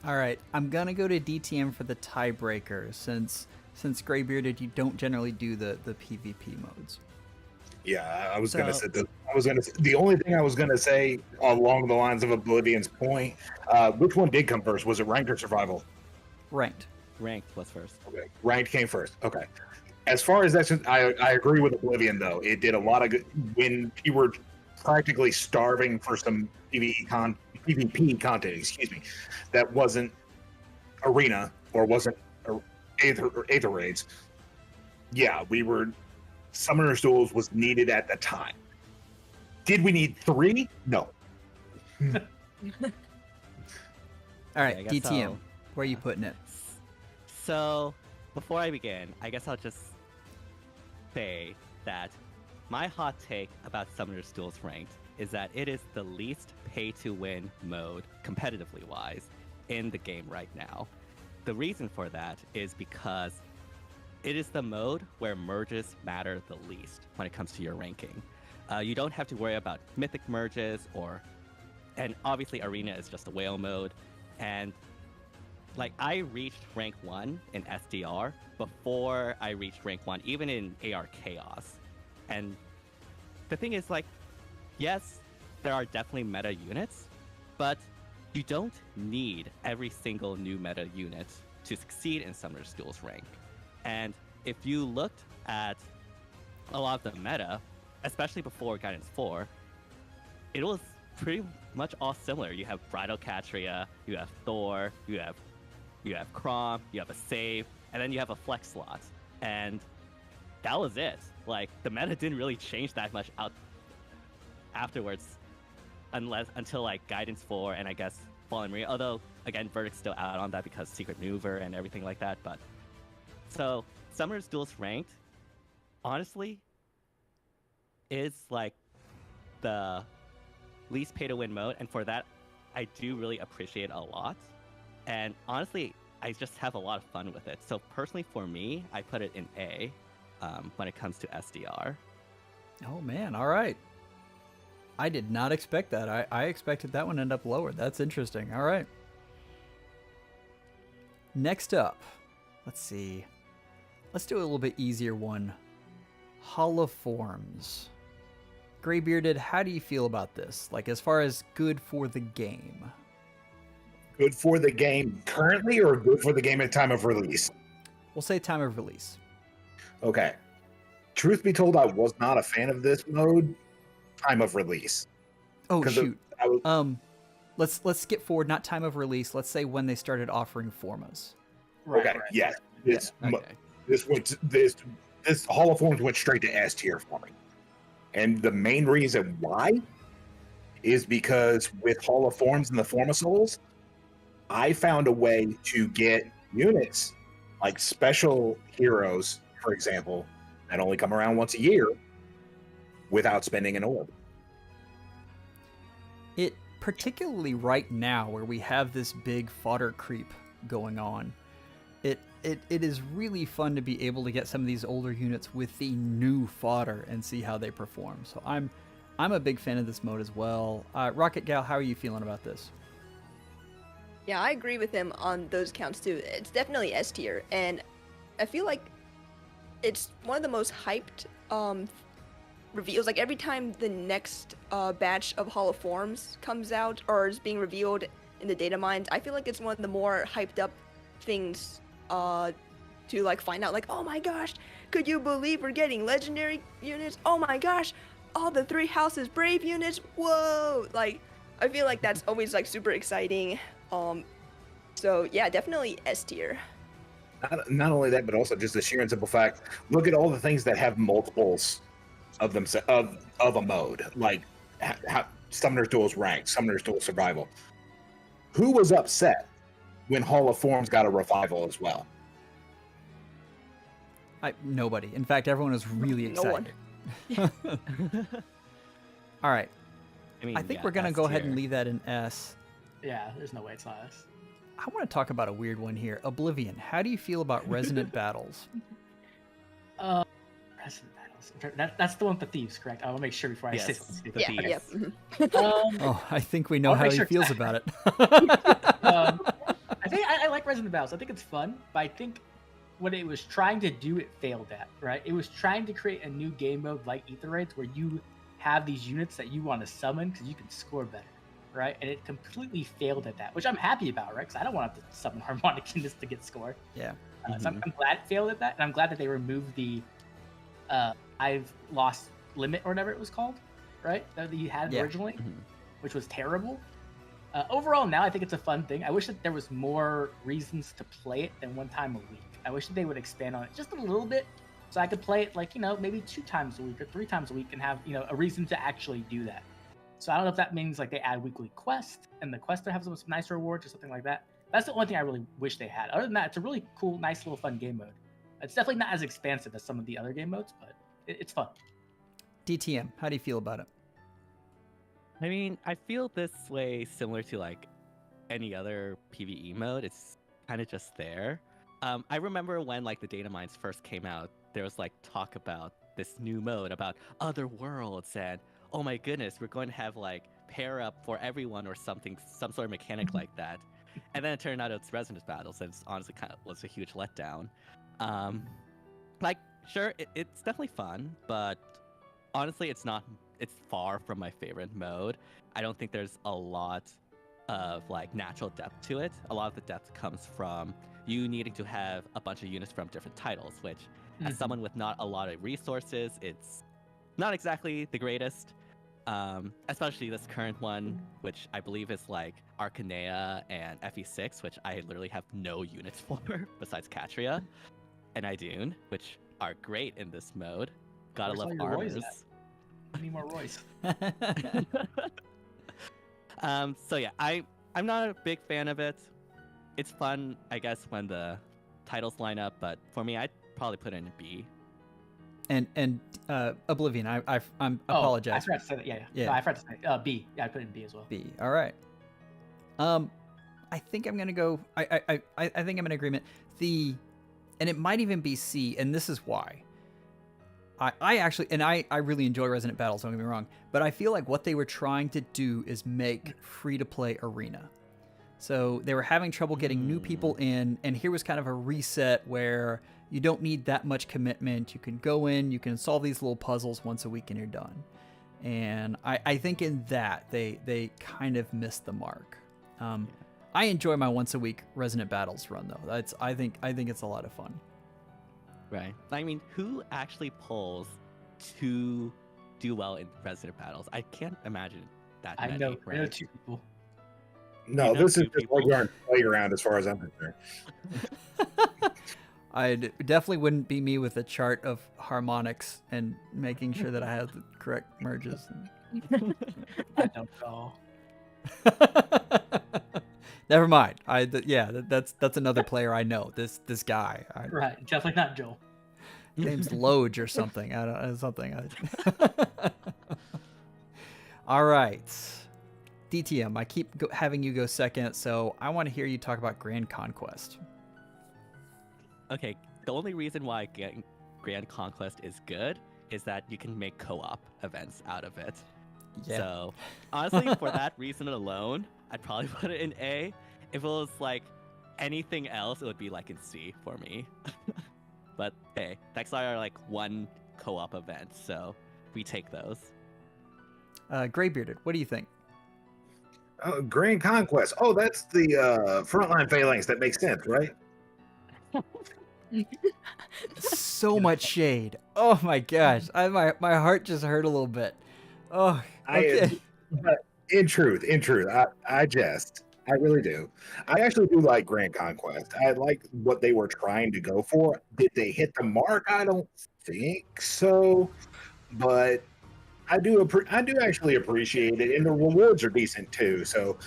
All right, I'm gonna go to DTM for the tiebreaker since Graybearded, you don't generally do the PvP modes. Yeah, I was gonna say the only thing I was gonna say along the lines of Oblivion's point. Which one did come first? Was it ranked or survival? Ranked. Ranked was first. Okay, ranked came first. Okay. As far as that's, I agree with Oblivion though. It did a lot of good when you were practically starving for some PvP content. Excuse me, that wasn't Arena or wasn't Aether Raids. Yeah, Summoner's Duels was needed at the time. Did we need 3? No. All right, I guess DTM, so. where are you putting it? So, before I begin, I guess I'll just say that my hot take about Summoner's Duels Ranked is that it is the least pay-to-win mode, competitively wise, in the game right now. The reason for that is because it is the mode where merges matter the least when it comes to your ranking. You don't have to worry about mythic merges or and obviously Arena is just a whale mode, and like I reached rank 1 in SDR before I reached rank 1 even in AR Chaos. And the thing is, like, yes, there are definitely meta units, but you don't need every single new meta unit to succeed in Summoner's Duels rank. And if you looked at a lot of the meta, especially before Guidance 4, it was pretty much all similar. You have Bridal Catria, you have Thor, you have Chrom, you have a save, and then you have a flex slot. And that was it. Like, the meta didn't really change that much out afterwards, until like Guidance 4 and I guess Fallen Maria. Although again, Verdict's still out on that because Secret Maneuver and everything like that. But so Summoner's Duels ranked, honestly, is like the least pay to win mode, and for that, I do really appreciate it a lot. And honestly, I just have a lot of fun with it. So personally, for me, I put it in A when it comes to SDR. Oh man, all right. I did not expect that. I expected that one to end up lower. That's interesting. All right. Next up, let's see. Let's do a little bit easier one. Holoforms. Graybearded, how do you feel about this? Like, as far as good for the game? Good for the game currently, or good for the game at time of release? We'll say time of release. Okay. Truth be told, I was not a fan of this mode time of release. Oh 'Cause shoot. I was- Let's skip forward, not time of release. Let's say when they started offering formas. Okay, yes. This Hall of Forms went straight to S tier for me. And the main reason why is because with Hall of Forms and the Forma Souls, I found a way to get units like special heroes, for example, that only come around once a year without spending an orb. It particularly right now where we have this big fodder creep going on. It is really fun to be able to get some of these older units with the new fodder and see how they perform. So I'm a big fan of this mode as well. Rocket Gal, how are you feeling about this? Yeah, I agree with him on those counts too. It's definitely S tier, and I feel like it's one of the most hyped reveals. Like every time the next batch of Hall of Forms comes out or is being revealed in the data mines, I feel like it's one of the more hyped up things to like find out. Like, oh my gosh, could you believe we're getting legendary units? Oh my gosh, all the 3 houses brave units. Whoa! Like, I feel like that's always like super exciting. So yeah, definitely S tier. Not only that, but also just the sheer and simple fact. Look at all the things that have multiples of them of a mode, like Summoner's Duels Rank, Summoner's Duels Survival. Who was upset when Hall of Forms got a revival as well? Nobody. In fact, everyone was really No one. excited. All right. I think yeah, we're gonna S go ahead and tier. leave that in S. Yeah, there's no way it's not us. I want to talk about a weird one here. Oblivion. How do you feel about resonant battles? Resident Battles. That's the one with the thieves, correct? I want to make sure before I say Yes. something The stupid. Yeah, thieves. yeah. Oh, I think we know I'll how make he sure- feels about it. I think I like Resident Battles. I think it's fun, but I think what it was trying to do, it failed at, right? It was trying to create a new game mode like Ether Raids where you have these units that you want to summon because you can score better, right? And it completely failed at that, which I'm happy about, right? Because I don't want to have to summon harmonic units to get score. Yeah. So I'm glad it failed at that, and I'm glad that they removed the I've lost limit or whatever it was called, right? That you had Yeah. originally, which was terrible. Overall, now I think it's a fun thing. I wish that there was more reasons to play it than one time a week. I wish that they would expand on it just a little bit, so I could play it like, maybe 2 times a week or 3 times a week and have, a reason to actually do that. So I don't know if that means like they add weekly quests and the quests have some nice rewards or something like that. That's the only thing I really wish they had. Other than that, it's a really cool, nice little fun game mode. It's definitely not as expansive as some of the other game modes, but it's fun. DTM, how do you feel about it? I mean, I feel this way similar to like any other PvE mode. It's kind of just there. I remember when like the data mines first came out, there was like talk about this new mode about other worlds and oh my goodness, we're going to have like pair up for everyone or something, some sort of mechanic like that. And then it turned out it's Resonance Battles, and it's honestly kind of was a huge letdown. Like, sure, it's definitely fun, but honestly, it's far from my favorite mode. I don't think there's a lot of like natural depth to it. A lot of the depth comes from you needing to have a bunch of units from different titles, which as someone with not a lot of resources, it's not exactly the greatest. Especially this current one, which I believe is like Arcanea and FE6, which I literally have no units for besides Catria and Idune, which are great in this mode. Gotta Where's love all your Roys armors. I need more Royce. So yeah, I'm not a big fan of it. It's fun, I guess, when the titles line up, but for me, I'd probably put it in a B. And Oblivion, I'm I apologize. forgot to say that. Yeah. Yeah. No, I forgot to say B. Yeah, I put it in B as well. B. All right. I think I'm gonna go. I think I'm in agreement. And it might even be C, and this is why. I actually, and I really enjoy Resonant Battles. Don't get me wrong, but I feel like what they were trying to do is make free-to-play arena. So they were having trouble getting new people in, and here was kind of a reset where you don't need that much commitment. You can go in, you can solve these little puzzles once a week, and you're done. And I think in that they kind of missed the mark. I enjoy my once a week Resonant Battles run though. I think it's a lot of fun. Right. I mean, who actually pulls to do well in Resident Battles? I can't imagine that many. I know right? 2 people. No, know this is two just people. playground as far as I'm concerned. I definitely wouldn't be me with a chart of harmonics and making sure that I have the correct merges. I don't know. Never mind. That's another player I know. This guy. Right, definitely not Joel. Name's Loge or something. I don't know, something. All right. DTM, I keep having you go second, so I want to hear you talk about Grand Conquest. Okay, the only reason why Grand Conquest is good is that you can make co-op events out of it. Yeah. So, honestly, for that reason alone, I'd probably put it in A. If it was like anything else, it would be like in C for me. But hey, Dex are like one co-op event, so we take those. Graybearded, what do you think? Grand Conquest. Oh, that's the frontline phalanx. That makes sense, right? So much shade. Oh my gosh. My heart just hurt a little bit. Oh, okay. But in truth, I jest. I really do. I actually do like Grand Conquest. I like what they were trying to go for. Did they hit the mark? I don't think so. But I do actually appreciate it, and the rewards are decent too. So,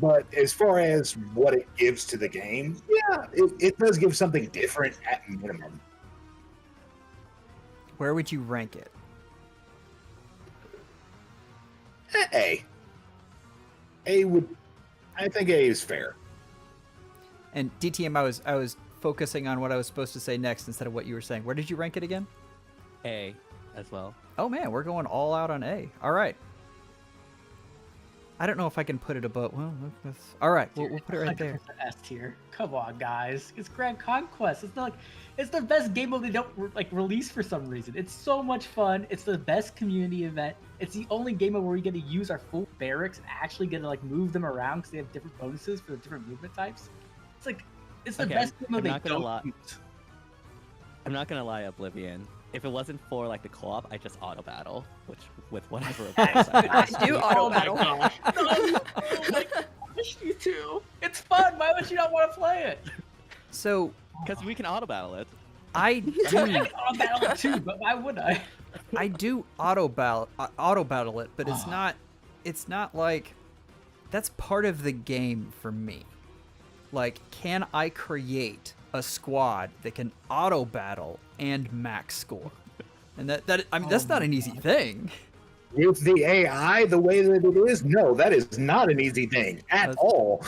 but as far as what it gives to the game, yeah, it does give something different at minimum. Where would you rank it? A. I think A is fair. And DTM, I was focusing on what I was supposed to say next instead of what you were saying. Where did you rank it again? A as well. Oh man, we're going all out on A. All right. I don't know if I can put it above. Well, all right. We'll put it right there. S tier. Come on, guys. It's Grand Conquest. It's not like it's the best game mode they don't release for some reason. It's so much fun. It's the best community event. It's the only game mode where we get to use our full barracks and actually get to like move them around because they have different bonuses for the different movement types. It's the best game mode they don't use. I'm not gonna lie, Oblivion. If it wasn't for like the co-op, I just auto battle, which with whatever. I do auto Oh my battle. gosh. Oh my gosh, you too. It's fun. Why would you not want to play it? So Because we can auto battle it. I do. I'll battle it too, but why would I? I do auto battle it, but it's not like that's part of the game for me. Like, can I create a squad that can auto battle and max score? And that's not an easy thing. With the AI the way that it is, no, that is not an easy thing at all.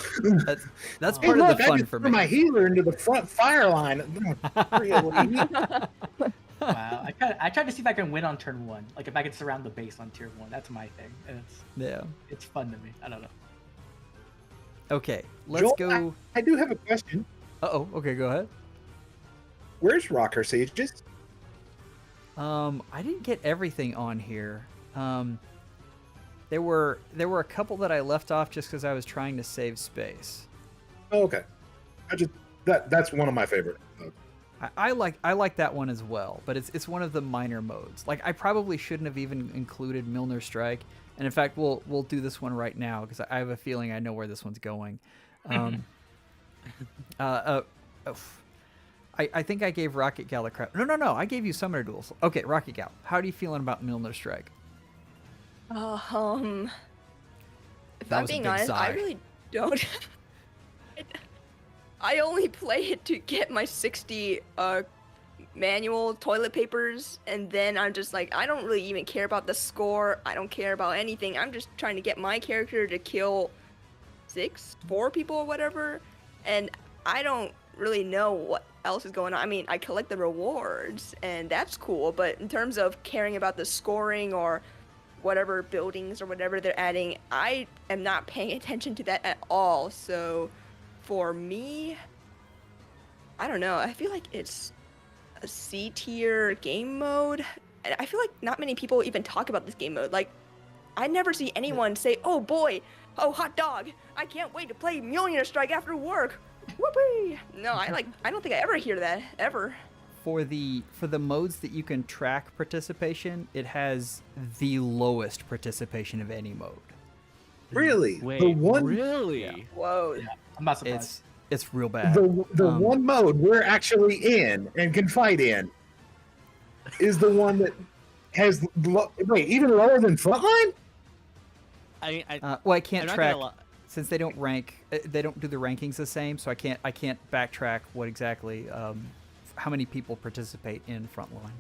That's Hey, part look, of the I fun just for threw me. my healer into the front fire line. Really? Wow. I tried to see if I can win on turn 1. Like if I could surround the base on tier 1. That's my thing. And Yeah. it's fun to me. I don't know. Okay, let's Joel, go. I do have a question. Uh-oh. Okay, go ahead. Where's Rocker Sages? I didn't get everything on here. There were a couple that I left off just because I was trying to save space. Oh, okay. That's one of my favorite modes. I like that one as well, but it's one of the minor modes. Like I probably shouldn't have even included Milner Strike, and in fact we'll do this one right now because I have a feeling I know where this one's going. I think I gave Rocket Gal a crap. No, I gave you Summoner Duels. Okay, Rocket Gal, how are you feeling about Milner Strike? If That I'm was a being big honest, I sigh. really don't. I only play it to get my 60 manual toilet papers, and then I'm just like, I don't really even care about the score. I don't care about anything. I'm just trying to get my character to kill 4 people or whatever, and I don't really know what else is going on. I mean, I collect the rewards, and that's cool, but in terms of caring about the scoring or whatever buildings or whatever they're adding, I am not paying attention to that at all. So for me, I don't know. I feel like it's a C tier game mode. And I feel like not many people even talk about this game mode. Like, I never see anyone say, "Oh boy, oh hot dog, I can't wait to play Millionaire Strike after work." Whoopee! No, I don't think I ever hear that ever. For the modes that you can track participation, it has the lowest participation of any mode. Really? Wait, the one really? Yeah. Whoa. Yeah, I'm not surprised. It's real bad. the one mode we're actually in and can fight in is the one that has even lower than Frontline? Well, I can't I'm not track gonna since they don't rank. They don't do the rankings the same, so I can't backtrack what exactly how many people participate in Frontline.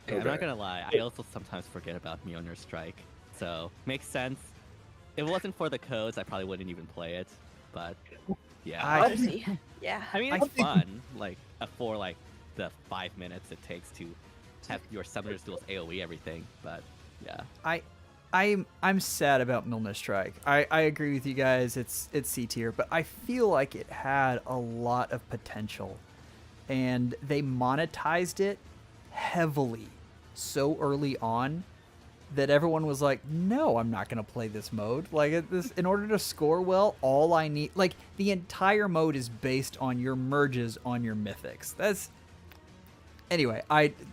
I'm not gonna lie, I also sometimes forget about Mjolnir Strike, so makes sense. If it wasn't for the codes, I probably wouldn't even play it. But yeah, Honestly, yeah. I mean it's fun, like for like the 5 minutes it takes to have your Summoners Duels AOE everything. But yeah, I'm sad about Milner Strike. I agree with you guys. It's C tier, but I feel like it had a lot of potential, and they monetized it heavily so early on that everyone was like, "No, I'm not going to play this mode." Like this, in order to score well, all I need, like the entire mode is based on your merges on your mythics. That's anyway.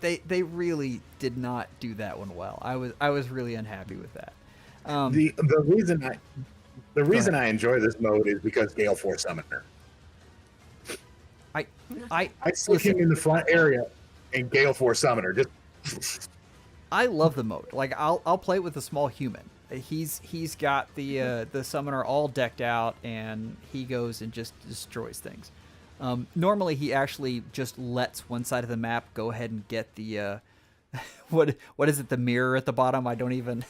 They really did not do that one well. I was really unhappy with that. The reason I enjoy this mode is because Gale Force Summoner. I stick him in the front area and Gale Force Summoner. Just I love the mode. Like I'll play it with a small human. He's got the summoner all decked out, and he goes and just destroys things. Normally he actually just lets one side of the map go ahead and get the what is it, the mirror at the bottom? I don't even.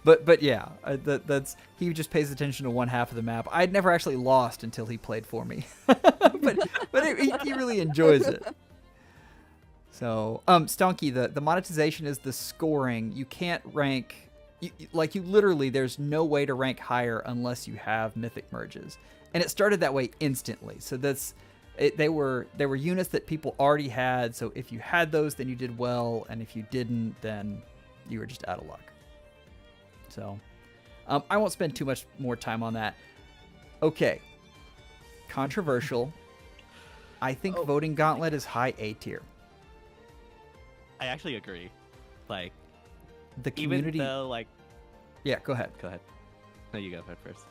But yeah, that's he just pays attention to one half of the map. I'd never actually lost until he played for me, but he really enjoys it. So, Stonky, the monetization is the scoring. You can't rank, you literally, there's no way to rank higher unless you have mythic merges, and it started that way instantly. So they were units that people already had. So if you had those, then you did well, and if you didn't, then you were just out of luck. So, I won't spend too much more time on that. Okay, controversial. I think Voting Gauntlet is high A tier. I actually agree. Like The community. even though like Yeah, go ahead. go ahead. No, you go ahead first.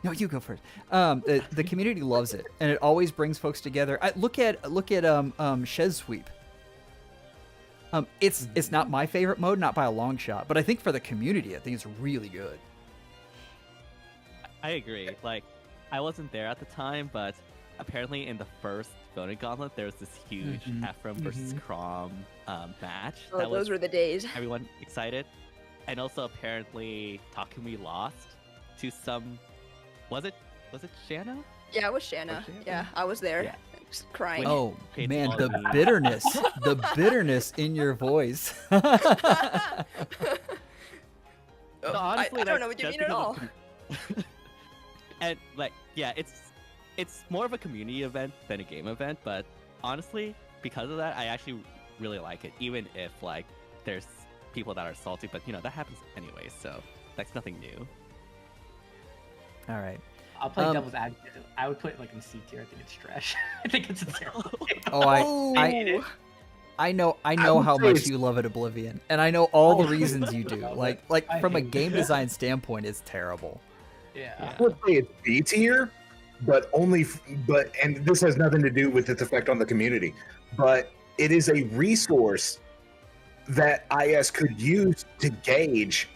No, you go first. The community loves it, and it always brings folks together. Look at Shez Sweep. It's not my favorite mode, not by a long shot, but I think for the community, I think it's really good. I agree. Like, I wasn't there at the time, but apparently in the first Voting Gauntlet, there was this huge Ephraim versus Crom match. Oh, that those was were the days. everyone excited. And also apparently Takumi lost to some... Was it Shano? Yeah, it was Shanna. Shanna? Yeah, I was there. Yeah. crying. Oh It's man, all the me. bitterness, the bitterness in your voice. Oh, honestly, I don't like, know what you just mean at because all. of and like, yeah, it's more of a community event than a game event, but honestly, because of that, I actually really like it, even if like there's people that are salty, but you know that happens anyway, so that's nothing new. All right. I'll play devil's advocate. I would put it like in C tier. I think it's trash. I think it's a terrible game. Oh, I know would how say much it's- you love it, Oblivion, and I know all the Oh, reasons you do. love Like it. like I from a hate it. game design standpoint, it's terrible. Yeah. I would say it's B tier, but and this has nothing to do with its effect on the community, but it is a resource that IS could use to gauge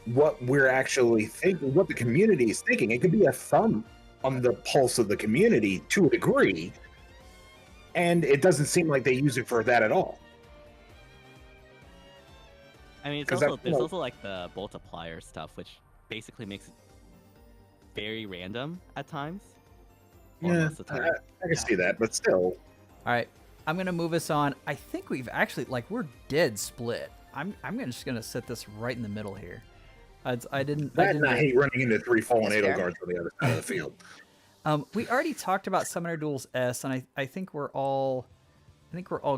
what we're actually thinking, what the community is thinking. It could be a thumb on the pulse of the community to a degree, and it doesn't seem like they use it for that at all. I mean, it's 'Cause also that- there's also like the multiplier stuff, which basically makes it very random at times. Or Yeah, most of the I time. can see that, but still. All right, I'm gonna move us on. I think we've actually we're dead split. Just gonna set this right in the middle here. I didn't. That and I hate running into 3 fallen That's Adel fair. guards on the other side of the field. We already talked about Summoner Duels S, and I think we're all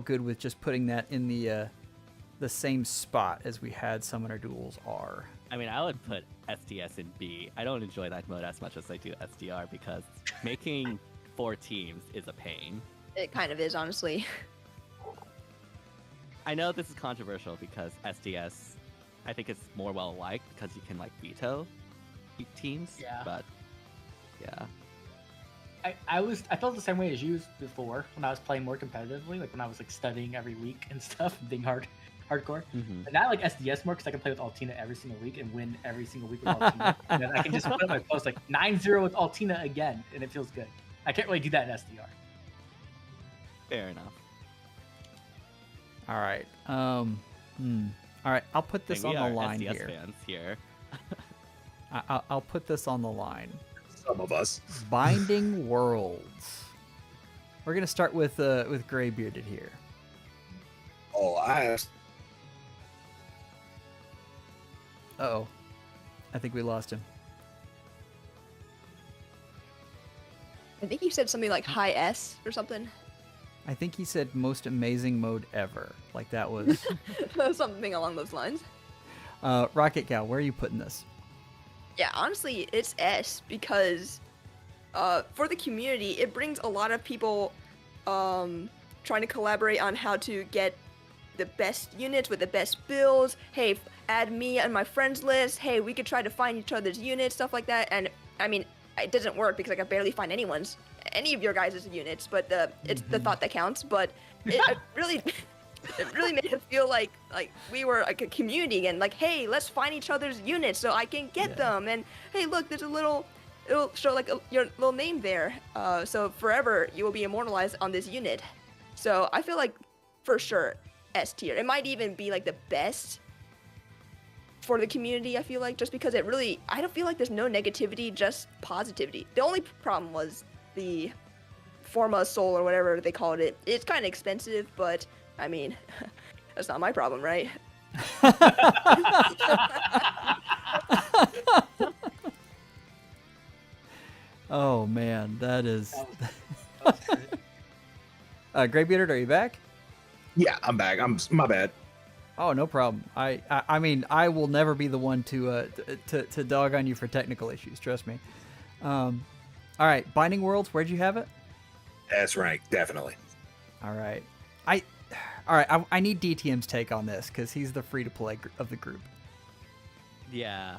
good with just putting that in the same spot as we had Summoner Duels R. I mean, I would put SDS in B. I don't enjoy that mode as much as I do SDR because making 4 teams is a pain. It kind of is, honestly. I know this is controversial because SDS, I think it's more well liked because you can like veto teams. Yeah. But yeah. I felt the same way as you before when I was playing more competitively, like when I was like studying every week and stuff, and being hardcore. Mhm. And now I like SDS more because I can play with Altina every single week and win every single week with Altina. And then I can just put up my post like 9-0 with Altina again, and it feels good. I can't really do that in SDR. Fair enough. All right. All right. I'll put this And on we the are line SDS here. fans here. I'll put this on the line. Some of us. Binding Worlds. We're gonna start with Graybearded here. Oh, Uh-oh. I think we lost him. I think he said something like high S or something. I think he said most amazing mode ever. Like that was Something along those lines. Rocket Gal, where are you putting this? Yeah, honestly, it's S because for the community, it brings a lot of people trying to collaborate on how to get the best units with the best builds. Hey, add me on my friends list. Hey, we could try to find each other's units, stuff like that. And I mean, it doesn't work because I can barely find any of your guys' units, but it's the thought that counts. But it really made it feel like we were like a community again. Like, hey, let's find each other's units so I can get them. And hey, look, there's it'll show like your little name there. So forever you will be immortalized on this unit. So I feel like for sure S tier. It might even be like the best for the community, I feel like, just because I don't feel like there's no negativity, just positivity. The only problem was the Forma Soul or whatever they called it. It's kind of expensive, but I mean, that's not my problem, right? Oh man, that is. That was good. Graybearded, are you back? Yeah, I'm back. My bad. Oh, no problem. I mean, I will never be the one to dog on you for technical issues. Trust me. All right, Binding Worlds. Where'd you have it? S rank, definitely. All right. I need DTM's take on this because he's the free to play of the group. Yeah.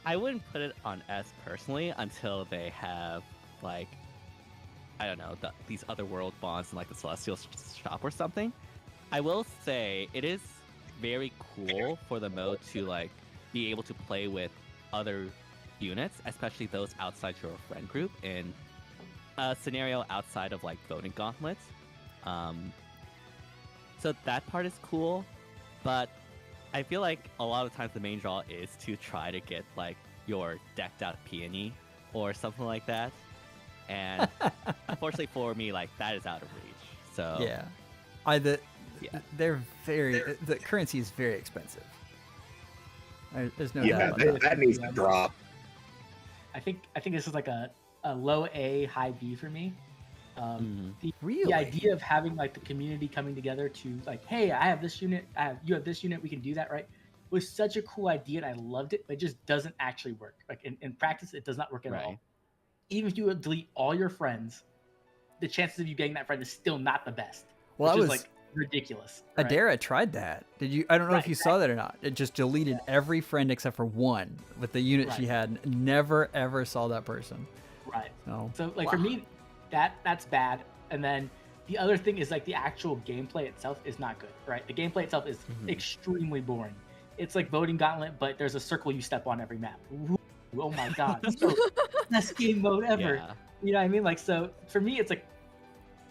I wouldn't put it on S personally until they have, like, I don't know, these other world bonds in, like, the Celestial Shop or something. I will say it is very cool for the mode to, like, be able to play with other units, especially those outside your friend group in a scenario outside of, like, voting gauntlets. So that part is cool, but I feel like a lot of times the main draw is to try to get like your decked out peony or something like that. and unfortunately for me, like that is out of reach. So Yeah, yeah. they're the currency is very expensive. There's no doubt Yeah, about that. that needs to drop. I think this is like a low A, high B for me. Really? The idea of having like the community coming together to like, hey, I have this unit, you have this unit, we can do that, right? Was such a cool idea and I loved it, but it just doesn't actually work. Like in practice, it does not work at all. Right. Even if you delete all your friends, the chances of you getting that friend is still not the best. Well, which I is was like ridiculous. Right? Adara tried that. Did you? I don't know Right, if you saw that or not. It just deleted every friend except for one with the unit she Right. had. Never ever saw that person. Right. So So like for me, that's bad. And then the other thing is like the actual gameplay itself is not good, right? The gameplay itself is extremely boring. It's like voting gauntlet, but there's a circle you step on every map. Ooh, oh my god, so best game mode ever. Yeah. You know what I mean? Like so for me, it's like,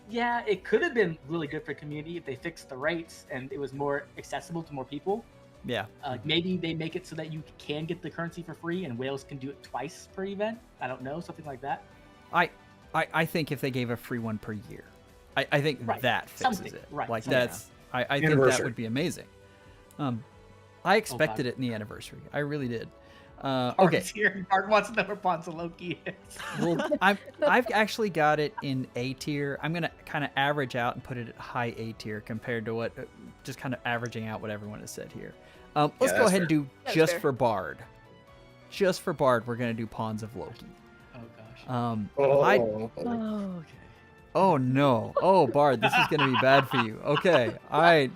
yeah, it could have been really good for community if they fixed the rates and it was more accessible to more people. yeah, Maybe they make it so that you can get the currency for free and whales can do it twice per event. I don't know, something like that. I think if they gave a free one per year, I think Right. that fixes Something. it. Right. Like Something. that's I think that Anniversary. would be amazing. I expected God. it in the anniversary. I really did. Okay. Okay. Here, Bart wants to know where Loki is. Well, I've actually got it in A tier. I'm gonna kind of average out and put it at high A tier compared to what, just kind of averaging out what everyone has said here. Let's go that's ahead fair. and do That's just fair. for Bard. Just for Bard, we're gonna do Pawns of Loki. Oh gosh. Oh, Okay. Oh no. Oh Bard, this is gonna be bad for you. Okay. All right.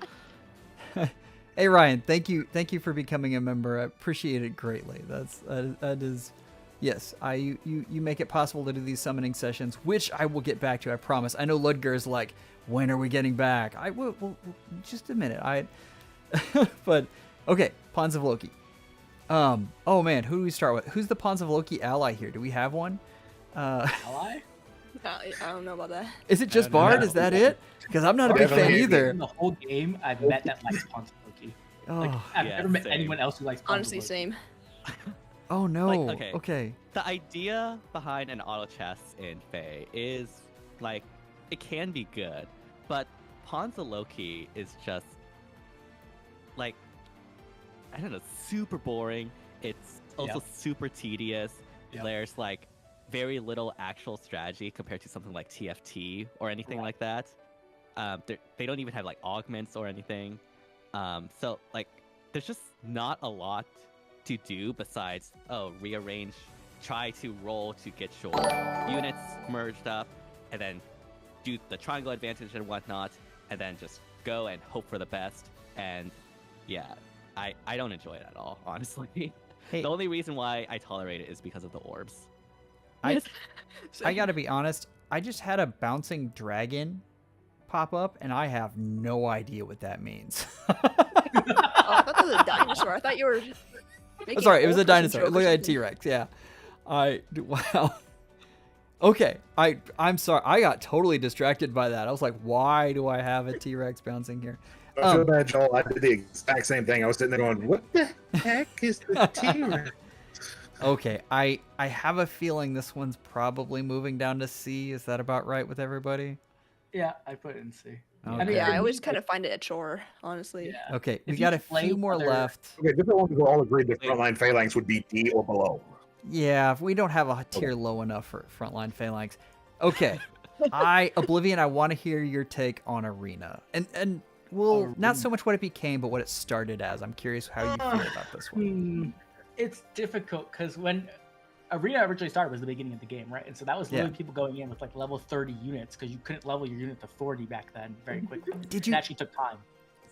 Hey Ryan, thank you for becoming a member. I appreciate it greatly. That is yes. You make it possible to do these summoning sessions, which I will get back to. I promise. I know Ludger's like, when are we getting back? I will. Just a minute. But okay, Pawns of Loki. Oh man, who do we start with? Who's the Pawns of Loki ally here? Do we have one? Ally? I don't know about that. Is it just don't Bard? know. Is that it? Because I'm not a We big haven't fan really either. In the whole game, I've met that likes Pawns of Loki. Like, Oh, I've Yeah, never met same. anyone else who likes Pawns Honestly, of Loki. same. oh no. Like, okay. Okay. The idea behind an auto chess in Fae is like it can be good, but Pawns of Loki is just like I don't know, super boring. It's also Yep. super tedious. Yep. There's like very little actual strategy compared to something like TFT or anything Right. like that. They don't even have like augments or anything. So like there's just not a lot to do besides rearrange, try to roll to get your units merged up, and then do the triangle advantage and whatnot, and then just go and hope for the best. And yeah, I don't enjoy it at all, honestly. Hey. The only reason why I tolerate it is because of the orbs. I gotta be honest. I just had a bouncing dragon pop up, and I have no idea what that means. Oh, I thought that was a dinosaur. I thought you were. making Sorry, an it was a old person dinosaur. joke or Look at a something. T-Rex. Yeah. Wow. Okay. I'm sorry. I got totally distracted by that. I was like, why do I have a T-Rex bouncing here? I feel bad, Joel. I did the exact same thing. I was sitting there going, "What the heck is the T-Rex?" Okay. I have a feeling this one's probably moving down to C. Is that about right with everybody? Yeah, I put it in C. Okay. mean, Yeah, for I me, always like, kind of find it a chore, honestly. Yeah. Okay. We If you got a play few more other- left. Okay, different ones will all agree that Wait. frontline phalanx would be D or below. Yeah, we don't have a tier low enough for frontline phalanx. Okay. Oblivion, I want to hear your take on Arena. And well, not so much what it became, but what it started as. I'm curious how you feel about this one. It's difficult because when Arena originally started was the beginning of the game, right? And so that was literally people going in with like level 30 units because you couldn't level your unit to 40 back then very quickly. Did It you actually took time.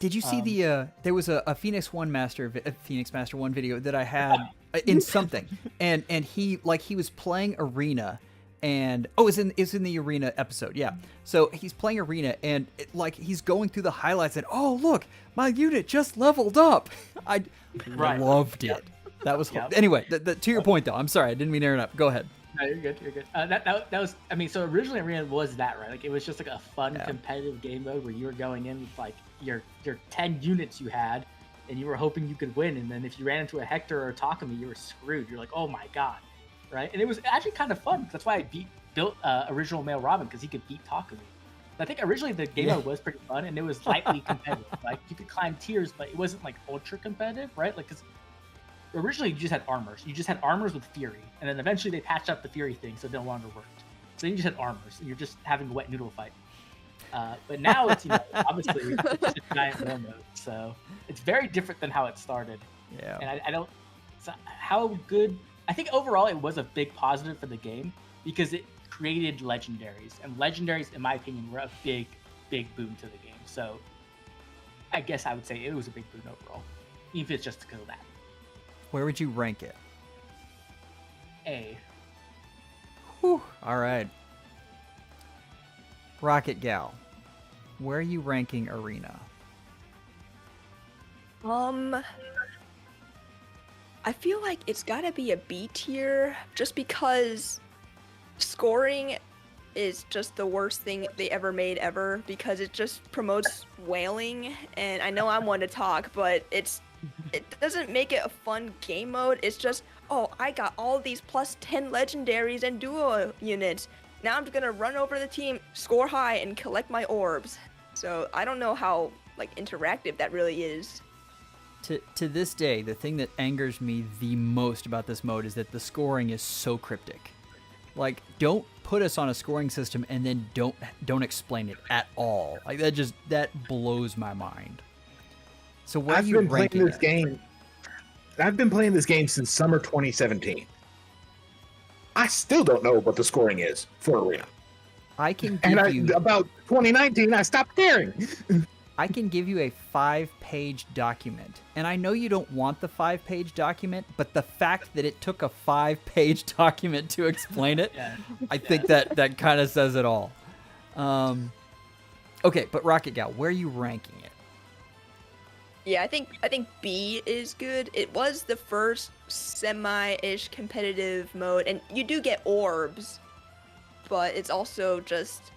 did you see the there was a Phoenix Master 1 video that I had in something, and he was playing Arena, and it's in the Arena episode, yeah. So he's playing Arena, and he's going through the highlights, and oh look, my unit just leveled up. I Right. loved it. That was Yep. anyway. To your point though, I'm sorry, I didn't mean to interrupt. Go ahead. No, you're good. You're good. That was. I mean, so originally Arena was that, right? Like it was just like a fun Yeah. competitive game mode where you were going in with like your 10 units you had, and you were hoping you could win. And then if you ran into a Hector or a Takumi, you were screwed. You're like, oh my god, right? And it was actually kind of fun. That's why I beat built original male Robin because he could beat Takumi. I think originally the game mode was pretty fun and it was lightly competitive. Like you could climb tiers, but it wasn't like ultra competitive, right? Like because originally you just had armors. You just had armors with Fury, and then eventually they patched up the Fury thing so it no longer worked. So then you just had armors, and you're just having a wet noodle fight. But now it's obviously it's just giant whale mode, so it's very different than how it started. Yeah. And I don't. So how good? I think overall it was a big positive for the game because it created legendaries, and legendaries, in my opinion, were a big boon to the game. So I guess I would say it was a big boon overall, even if it's just because of that. Where would you rank it? A. Whew. All right. Rocket Gal, where are you ranking Arena? I feel like it's gotta be a B tier just because scoring is just the worst thing they ever made ever because it just promotes whaling, and I know I'm one to talk, but it doesn't make it a fun game mode. It's just, oh, I got all these plus 10 legendaries and duo units. Now I'm just gonna run over the team, score high, and collect my orbs. So I don't know how like interactive that really is. To this day, the thing that angers me the most about this mode is that the scoring is so cryptic. Like, don't put us on a scoring system and then don't explain it at all. Like that blows my mind. So where are you ranking this game? I've been playing this game since summer 2017. I still don't know what the scoring is for Arena. I can give you about 2019. I stopped caring. I can give you a 5-page document. And I know you don't want the 5-page document, but the fact that it took a 5-page document to explain it, I think that kind of says it all. Okay, but Rocket Gal, where are you ranking it? Yeah, I think B is good. It was the first semi-ish competitive mode, and you do get orbs, but it's also just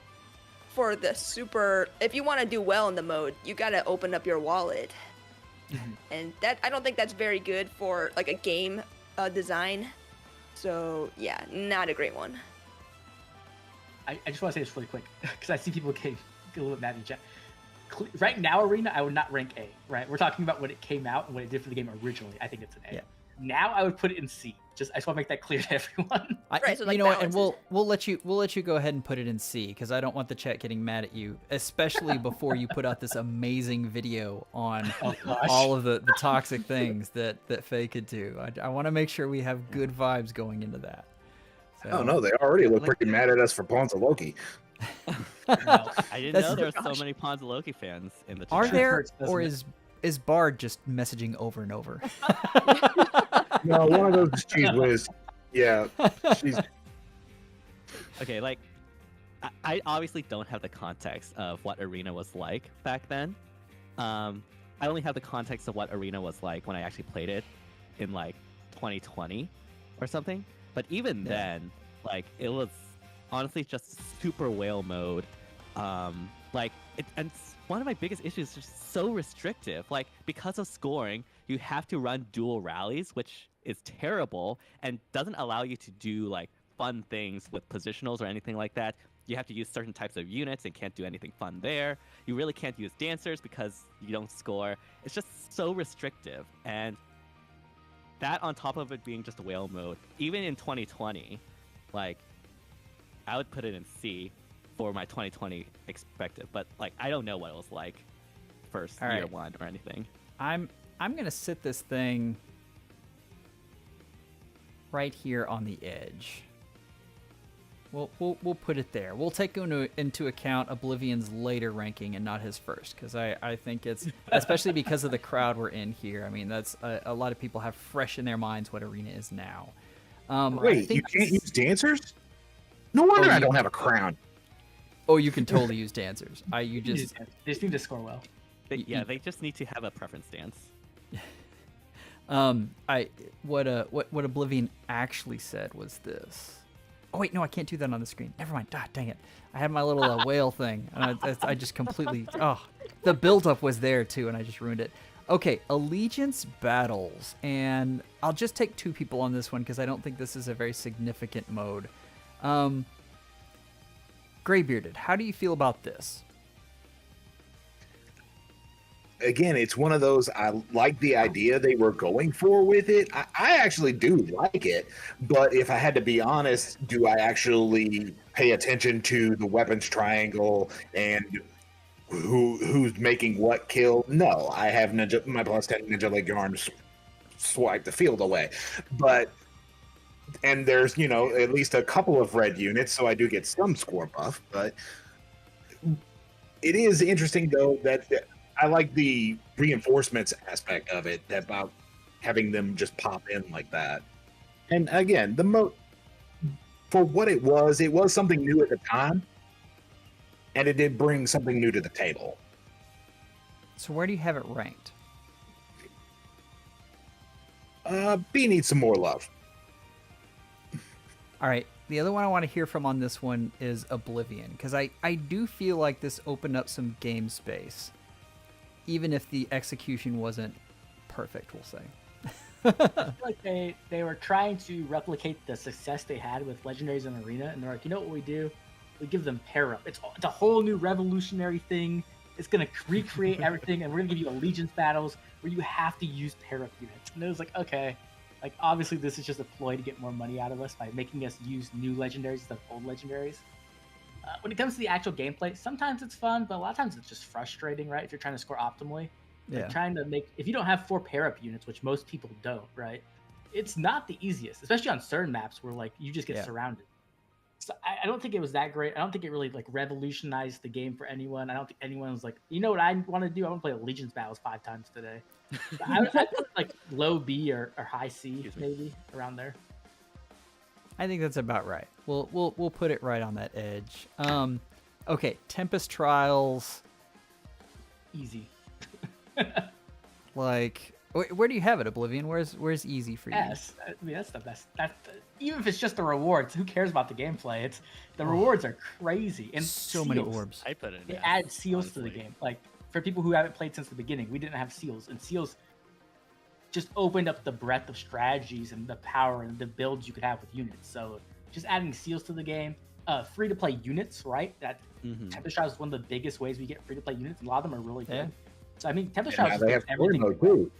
for the super. If you want to do well in the mode, you gotta open up your wallet, and that I don't think that's very good for like a game design. So yeah, not a great one. I just want to say this really quick because I see people get a little bit mad in chat. Right now, Arena, I would not rank A. Right, we're talking about when it came out and what it did for the game originally. I think it's an A. Yeah. Now I would put it in C. I just want to make that clear to everyone. Right, so, like, you know what, and balance we'll let you go ahead and put it in C because I don't want the chat getting mad at you, especially before you put out this amazing video on all of the toxic things that Faye could do. I want to make sure we have good vibes going into that. So. Oh no, they already look pretty mad at us for Pawns of Loki. I didn't know there were so many Pawns of Loki fans in the chat. Are there, hurts, doesn't or it? is Bard just messaging over and over? No, one of those is Cheese Whiz. Yeah, she's Okay, like, I obviously don't have the context of what Arena was like back then. I only have the context of what Arena was like when I actually played it in, like, 2020 or something. But even then, like, it was honestly just super whale mode. And one of my biggest issues is just so restrictive. Like, because of scoring, you have to run dual rallies, which is terrible and doesn't allow you to do like fun things with positionals or anything like that. You have to use certain types of units and can't do anything fun there. You really can't use dancers because you don't score. It's just so restrictive. And that on top of it being just a whale mode, even in 2020, like, I would put it in C for my 2020 expected, but like I don't know what it was like first year one or anything. I'm gonna sit this thing right here on the edge. We'll put it there. We'll take into account Oblivion's later ranking and not his first, because I think it's, especially because of the crowd we're in here. I mean, that's a lot of people have fresh in their minds what Arena is now. Wait, you can't use dancers? No wonder I don't have a crown. Oh, you can totally use dancers. They just need to score well. They just need to have a preference dance. What Oblivion actually said was this. Oh wait, no, I can't do that on the screen. Never mind. Ah, dang it! I had my little whale thing, and I just completely. Oh, the build-up was there too, and I just ruined it. Okay, allegiance battles, and I'll just take two people on this one because I don't think this is a very significant mode. Graybearded, how do you feel about this? Again, it's one of those, I like the idea they were going for with it. I actually do like it, but if I had to be honest, do I actually pay attention to the weapons triangle and who's making what kill? No, I have ninja, my plus 10 ninja leg arms swipe the field away. But and there's, you know, at least a couple of red units, so I do get some score buff, but it is interesting though that I like the reinforcements aspect of it, about having them just pop in like that. And again, for what it was something new at the time, and it did bring something new to the table. So where do you have it ranked? B needs some more love. All right, the other one I want to hear from on this one is Oblivion, because I do feel like this opened up some game space, even if the execution wasn't perfect, we'll say. I feel like they were trying to replicate the success they had with Legendaries in Arena, and they're like, you know what we do? We give them pair up. It's a whole new revolutionary thing. It's gonna recreate everything, and we're gonna give you allegiance battles where you have to use pair up units. And it was like, okay, like obviously this is just a ploy to get more money out of us by making us use new legendaries instead of old legendaries. When it comes to the actual gameplay, sometimes it's fun, but a lot of times it's just frustrating, right? If you're trying to score optimally. Yeah. Like trying to if you don't have 4 pair-up units, which most people don't, right? It's not the easiest, especially on certain maps where like you just get surrounded. So I don't think it was that great. I don't think it really like revolutionized the game for anyone. I don't think anyone was like, you know what I want to do? I want to play Allegiance battles 5 times today. I put like low B or high C maybe around there. I think that's about right. We'll put it right on that edge. Okay, Tempest Trials. Easy. Like, where do you have it, Oblivion? Where's easy for you? Yes, I mean that's the best. Even if it's just the rewards, who cares about the gameplay? It's the rewards are crazy and so seals. many orbs. I put it. They add seals to the game. Like for people who haven't played since the beginning, we didn't have seals, and seals just opened up the breadth of strategies and the power and the builds you could have with units. So just adding seals to the game, free to play units, right? That Tempest Trials is one of the biggest ways we get free to play units. A lot of them are really good. Yeah. So I mean, Tempest Trials They does have everything. mode too.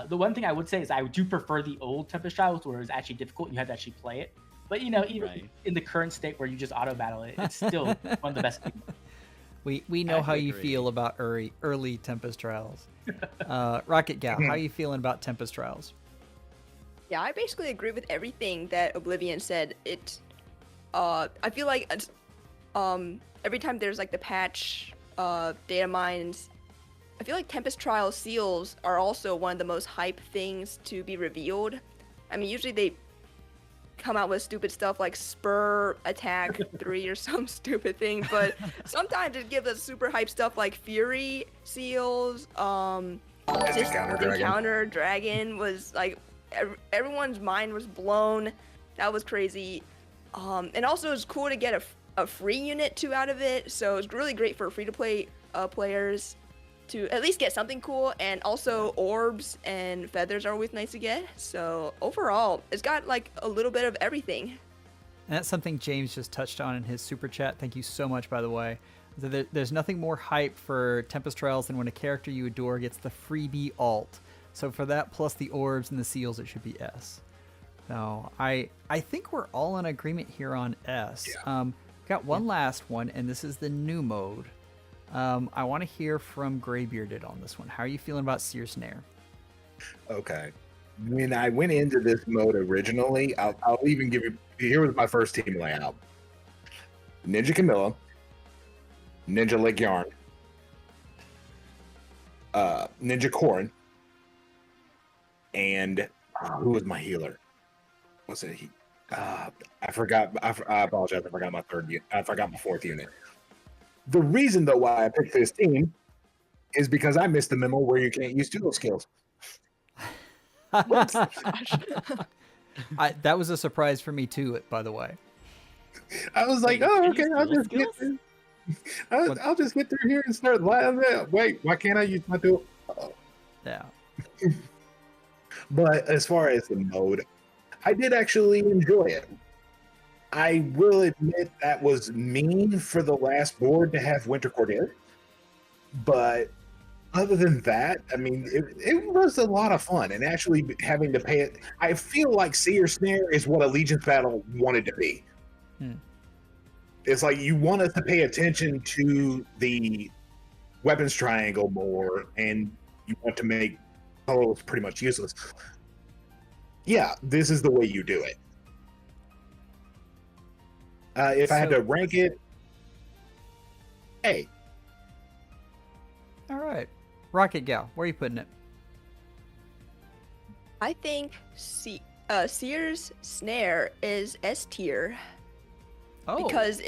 The one thing I would say is I do prefer the old Tempest Trials where it was actually difficult and you had to actually play it. But you know, even in the current state where you just auto battle it, it's still one of the best. We know how you feel about early Tempest Trials. Rocket Gal, how are you feeling about Tempest Trials? Yeah, I basically agree with everything that Oblivion said. I feel like every time there's like the patch, data mines, I feel like Tempest Trial seals are also one of the most hype things to be revealed. I mean, usually they come out with stupid stuff like Spur Attack 3 or some stupid thing, but sometimes it gives us super hype stuff like Fury seals, just Counter Dragon was like, everyone's mind was blown. That was crazy. And also it's cool to get a free unit too out of it, so it's really great for free-to-play players to at least get something cool, and also orbs and feathers are always nice to get. So overall, it's got like a little bit of everything. And that's something James just touched on in his super chat. Thank you so much, by the way. There's nothing more hype for Tempest Trials than when a character you adore gets the freebie alt. So for that, plus the orbs and the seals, it should be S. So I think we're all in agreement here on S. Yeah. Got one last one, and this is the new mode. I want to hear from Graybearded on this one. How are you feeling about Seer Snare? Okay. When I went into this mode originally, I'll even give you, here was my first team layout. Ninja Camilla, Ninja Leg Yarn, Ninja Corrin, and who was my healer? What's it? I forgot. I apologize. I forgot my I forgot my 4th unit. The reason, though, why I picked this team is because I missed the memo where you can't use dual skills. That was a surprise for me too, by the way. I was like, oh, okay, I'll just get through. I'll just get through here and start. Wait, why can't I use my dual? Uh-oh. Yeah. But as far as the mode, I did actually enjoy it. I will admit that was mean for the last board to have Winter Cordier. But other than that, I mean, it was a lot of fun. And actually having to pay it, I feel like Seer Snare is what Allegiance Battle wanted to be. It's like you want us to pay attention to the weapons triangle more, and you want to make colors pretty much useless. Yeah, this is the way you do it. If I had to rank it, A. All right. Rocket Gal, where are you putting it? I think Seer's Snare is S tier Oh. because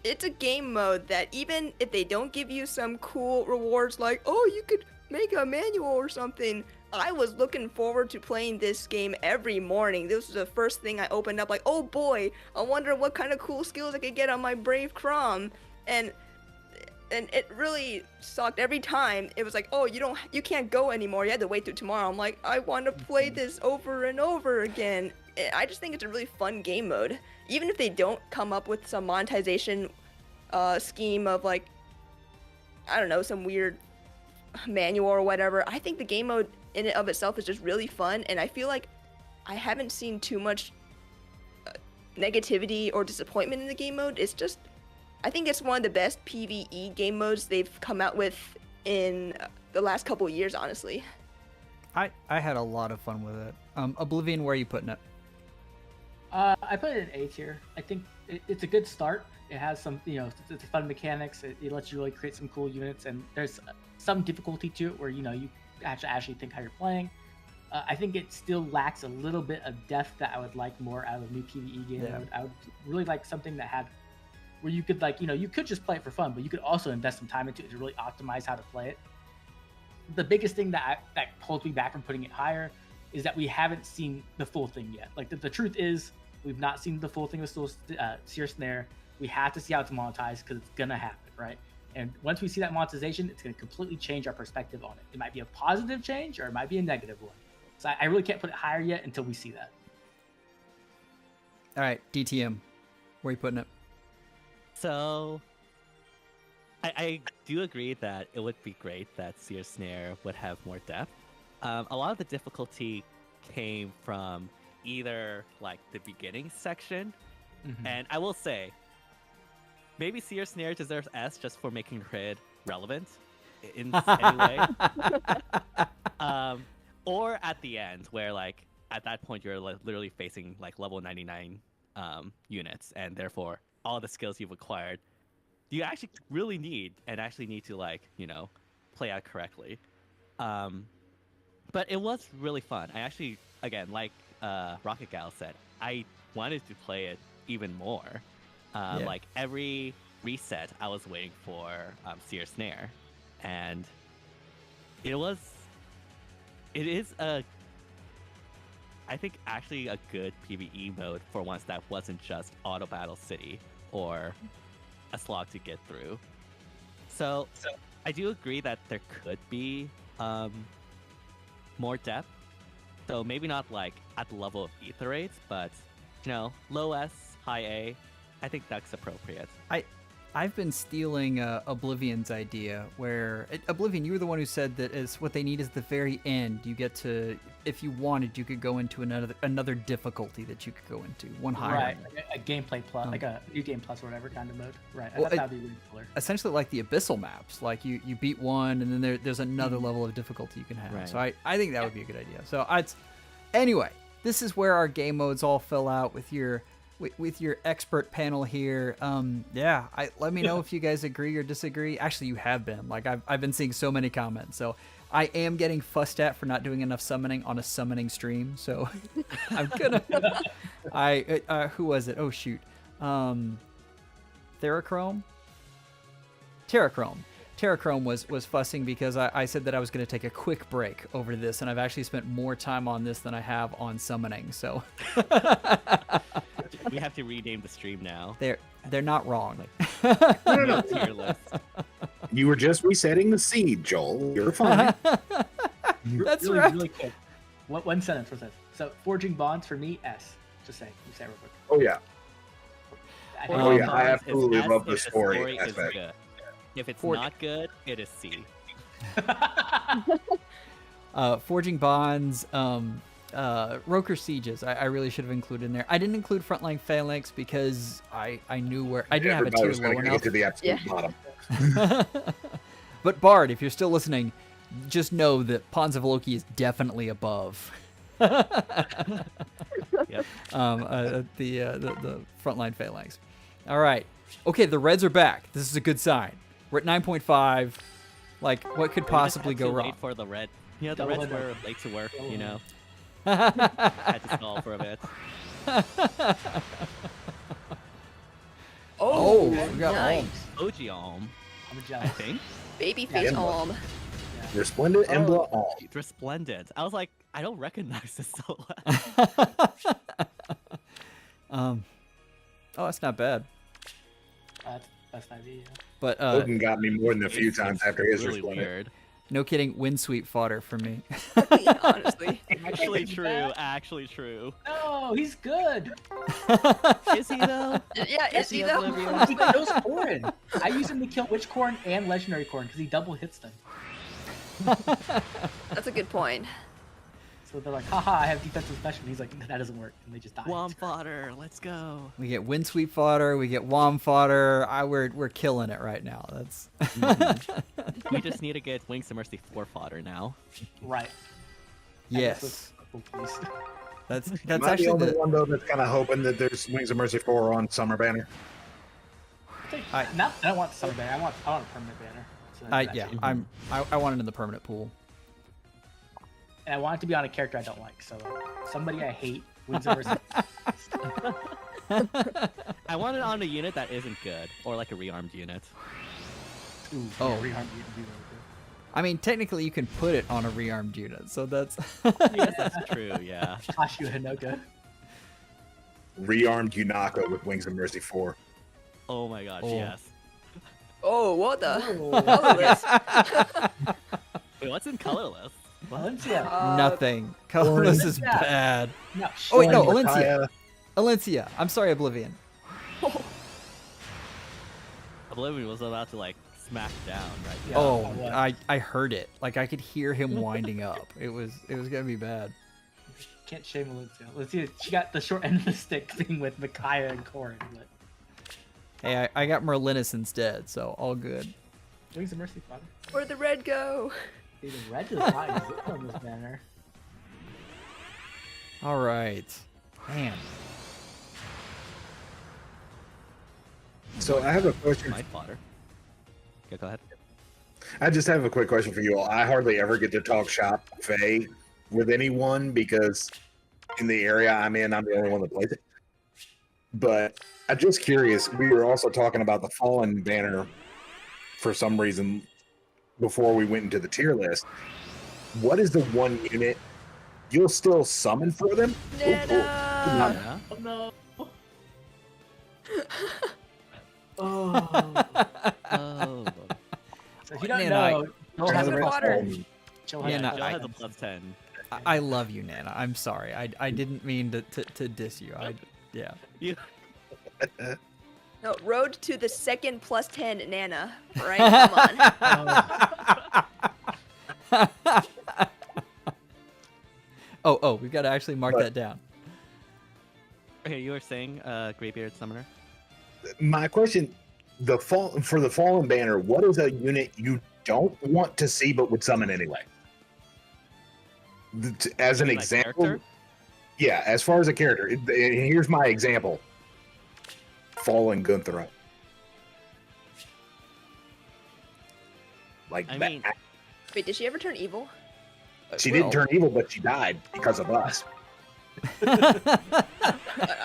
it's a game mode that even if they don't give you some cool rewards like, oh, you could make a manual or something, I was looking forward to playing this game every morning. This was the first thing I opened up, like, oh boy, I wonder what kind of cool skills I could get on my Brave Crom. And it really sucked every time. It was like, oh, you can't go anymore. You had to wait till tomorrow. I'm like, I want to play this over and over again. I just think it's a really fun game mode. Even if they don't come up with some monetization scheme of like, I don't know, some weird manual or whatever, I think the game mode in and of itself is just really fun. And I feel like I haven't seen too much negativity or disappointment in the game mode. It's just, I think it's one of the best PvE game modes they've come out with in the last couple of years, honestly. I had a lot of fun with it. Oblivion, where are you putting it? I put it in A tier. I think it's a good start. It has some, it's fun mechanics. It lets you really create some cool units, and there's some difficulty to it where, you actually think how you're playing. I think it still lacks a little bit of depth that I would like more out of a new PvE game mode. I would really like something that had, where you could you could just play it for fun, but you could also invest some time into it to really optimize how to play it. The biggest thing that holds me back from putting it higher is that we haven't seen the full thing yet. Like the truth is, we've not seen the full thing with Seer Snare. We have to see how it's monetized because it's gonna happen, right? And once we see that monetization, it's gonna completely change our perspective on it. It might be a positive change or it might be a negative one. So I really can't put it higher yet until we see that. All right, DTM, where are you putting it? So, I do agree that it would be great that Seer Snare would have more depth. A lot of the difficulty came from either like the beginning section, and I will say, maybe Seer Snare deserves S just for making Crid relevant in any way. Or at the end, where like at that point you're like, literally facing like level 99 units, and therefore all the skills you've acquired, you actually really need to like, play out correctly. But it was really fun. I actually, again, like Rocket Gal said, I wanted to play it even more. Like every reset, I was waiting for Seer Snare, and it is I think actually a good PvE mode for once that wasn't just Auto Battle City or a slog to get through. So I do agree that there could be more depth. So maybe not like at the level of Aetherates, but low S, high A. I think that's appropriate. I've been stealing Oblivion's idea, where Oblivion, you were the one who said that is what they need is the very end. You get to, if you wanted, you could go into another difficulty that you could go into, one higher. Right, like a gameplay plus, like a new game plus or whatever kind of mode. Right, Well, I thought that'd be really cooler. Essentially like the Abyssal maps. Like you beat one, and then there's another level of difficulty you can have. Right. So I think that would be a good idea. So anyway, this is where our game modes all fill out with your expert panel here. Let me know if you guys agree or disagree. Actually, you have been. Like I've been seeing so many comments. So I am getting fussed at for not doing enough summoning on a summoning stream. So I'm gonna. Who was it? Oh shoot. Terrachrome was fussing because I said that I was going to take a quick break over this, and I've actually spent more time on this than I have on summoning. So We have to rename the stream now. they're not wrong. No. To your list. You were just resetting the seed, Joel. You're fine. That's really, right. Really quick. One sentence was this. So forging bonds for me, S. Just saying. You say it real quick. Oh yeah. I Forging Oh, yeah, I Bonds is absolutely S love the if story is aspect. good. If it's Forge- not good, it is C. Forging Bonds, Roker Sieges, I really should have included in there. I didn't include Frontline Phalanx because I knew where I didn't have a Everybody tier was low gonna enough. get to the absolute Yeah. bottom. But Bard, if you're still listening, just know that Pawns of Loki is definitely above. Yep. The Frontline Phalanx. All right. Okay, the Reds are back. This is a good sign. We're at 9.5. Like, what could We just possibly had go to wrong? wait for the red. You know, the Double Reds winner. were late to work. Double You winner. know, had to stall for a bit. Oh, we got nice. Ogiom, I'm I jealous. think. Babyface Emblem. Alm. Resplendent Emblem. Oh, Resplendent. I was like, I don't recognize this silhouette. Oh, that's not bad. That's an idea. But Logan got me more than a few It's times after his really Resplendent. weird. no kidding, windsweep fodder for me. Yeah, honestly. Actually true. Actually true. No, he's good. Is he though? Yeah, is he though? He kills Corrin. I use him to kill Witch Corrin and Legendary Corrin because he double hits them. That's a good point. So they're like, haha, I have defensive special. And he's like, that doesn't work. And they just die. Wom fodder. Let's go. We get windsweep fodder, we get wom fodder. We're killing it right now. That's We just need to get Wings of Mercy 4 fodder now. Right. yes. That's Am I the actually only the one though that's kind of hoping that there's Wings of Mercy 4 on Summer Banner? I- I don't want the summer banner. I want a permanent banner. So that's yeah, actually- I want it in the permanent pool. And I want it to be on a character I don't like. So somebody I hate wins the versus. I want it on a unit that isn't good, or like a rearmed unit. Ooh, Oh. yeah, rearm would be really I mean, technically you can put it on a rearmed unit, so that's Yes, that's true. Yeah. good. Tosh you Hinoka. Rearmed Hinoka with Wings of Mercy 4. Oh my gosh. Oh. Yes. Oh, what the? Oh. Colorless. Wait, what's in colorless? Valencia. nothing. Colorless is Yeah. bad. No, Oh wait, no, Showing Alencia. Micaiah. Alencia. I'm sorry, Oblivion. Oblivion was about to like smack down, right? Yeah, Oh, I I heard it. Like I could hear him winding up. It was gonna be bad. can't shame Valencia. Valencia, she got the short end of the stick thing with Micaiah and Corrin. But Hey, I got Merlinus instead, so all good. Wings of Mercy, father. Where'd the red go? Dude, the red is not good on this banner. All right, man. So I have a question. My fodder. Okay, go ahead. I just have a quick question for you all. I hardly ever get to talk shop Faye with anyone because in the area I'm in, I'm the only one that plays it. But I'm just curious. We were also talking about the Fallen banner for some reason before we went into the tier list. What is the one unit you'll still summon for them? Nana! Yeah. Oh no. Oh. Oh. So if you don't Man, know, Joel has Chocolate a water. Joel Yeah, has no, a Joe I- has a +10. I love you, Nana. I'm sorry. I didn't mean to diss you. Yeah. You. No, road to the second +10 Nana. Right? Come on. Oh, we've got to actually mark But- that down. Okay, you were saying Greybeard Summoner? My question: for the Fallen banner, what is a unit you don't want to see but would summon anyway? As an You mean, like, example, character? yeah. As far as a character, and here's my example: Fallen Gunthra. Like I that. mean- Wait, did she ever turn evil? She Well, didn't turn evil, but she died because of us. I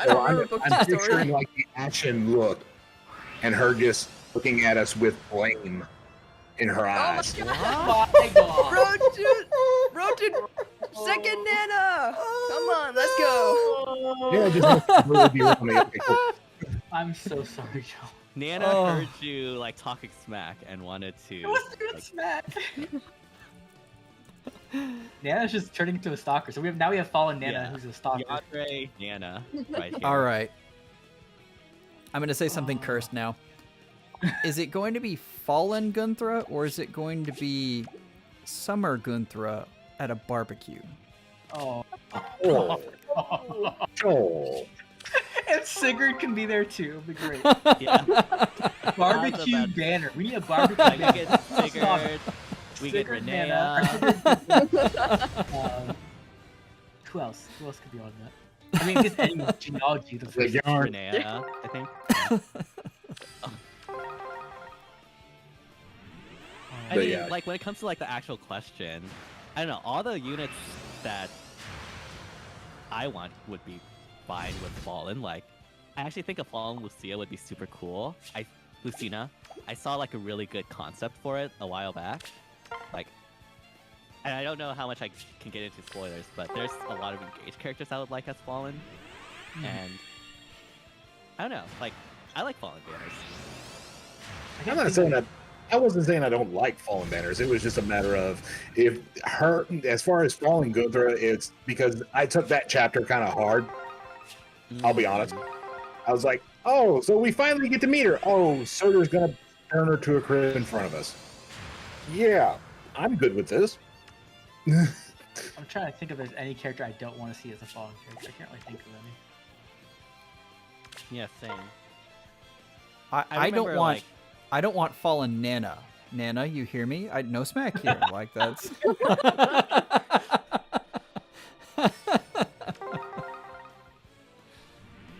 don't remember book I'm two picturing story. like the action look, and her just looking at us with blame in her Oh my eyes. god! Oh my god. Road to second Nana! Come on, let's go. Yeah, just really be around me. Okay, cool. I'm so sorry, Joel. Nana Oh. heard you like talking smack and wanted to. It wasn't good like, smack. Nana's just turning into a stalker. So now we have fallen Nana, Yeah. who's a stalker. Yandere, Nana, right here. All right. I'm going to say something cursed now. Is it going to be fallen Gunthra or is it going to be summer Gunthra at a barbecue? Oh. Oh. Oh. And Sigurd can be there too. It'll be great. Yeah. Barbecue Not the banner. We need a barbecue Like, we banner. get Sigurd, we get Sigurd, Renea. Who else? Who else could be on that? I mean, just any genealogy. The The first yarn. Renea, I think. I But mean, yeah. like when it comes to like the actual question, I don't know. All the units that I want would be fine with Fallen. Like, I actually think a Fallen Lucia would be super cool. Lucina. I saw like a really good concept for it a while back. Like, and I don't know how much I can get into spoilers, but there's a lot of engaged characters I would like as Fallen, and I don't know. Like, I like Fallen banners. I'm not saying that. I wasn't saying I don't like Fallen Banners. It was just a matter of if her, as far as Fallen Gunthra, it's because I took that chapter kind of hard. I'll be honest. I was like, oh, so we finally get to meet her. Oh, Surtur's gonna turn her to a crib in front of us. Yeah, I'm good with this. I'm trying to think if there's any character I don't want to see as a fallen character. I can't really think of any. Yeah, same. I don't remember, want like- I don't want fallen Nana. Nana, you hear me? No smack here. Like that's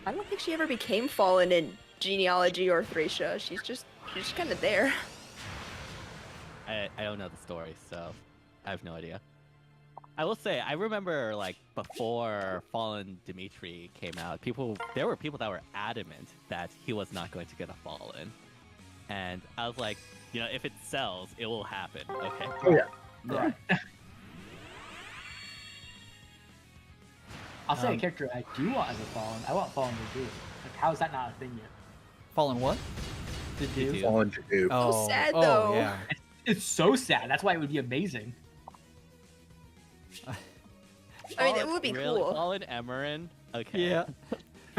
I don't think she ever became fallen in genealogy or Thracia. She's just kind of there. I don't know the story, so I have no idea. I will say, I remember like before Fallen Dimitri came out, there were people that were adamant that he was not going to get a Fallen, and I was like, you know, if it sells, it will happen. Okay. Oh yeah. Right. I'll say a character I do want as a fallen. I want fallen to do. Like, how is that not a thing yet? fallen what? To do. do. Fallen to do. Oh, sad, oh though. yeah. It's so sad. That's why it would be amazing. I mean, it would be really? cool. Fallen Emerin? Okay. Yeah.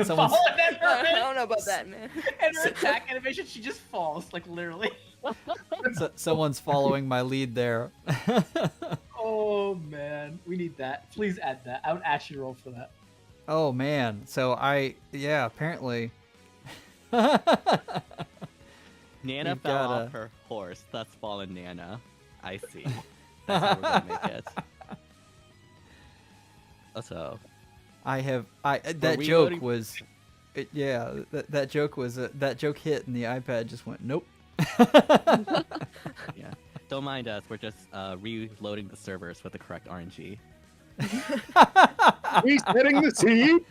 Someone's Fallen I Emerin! don't know about that, man. And her attack animation, she just falls, like literally. someone's following my lead there. Oh man, we need that. Please add that. I would actually roll for that. Oh man. So apparently. Nana You've fell gotta- off her horse. That's Fallen Nana. I see. That's how we're gonna make it. So, That we joke loading- was, that joke was that joke hit and the iPad just went nope. yeah. Don't mind us. We're just reloading the servers with the correct RNG. Resetting the seed.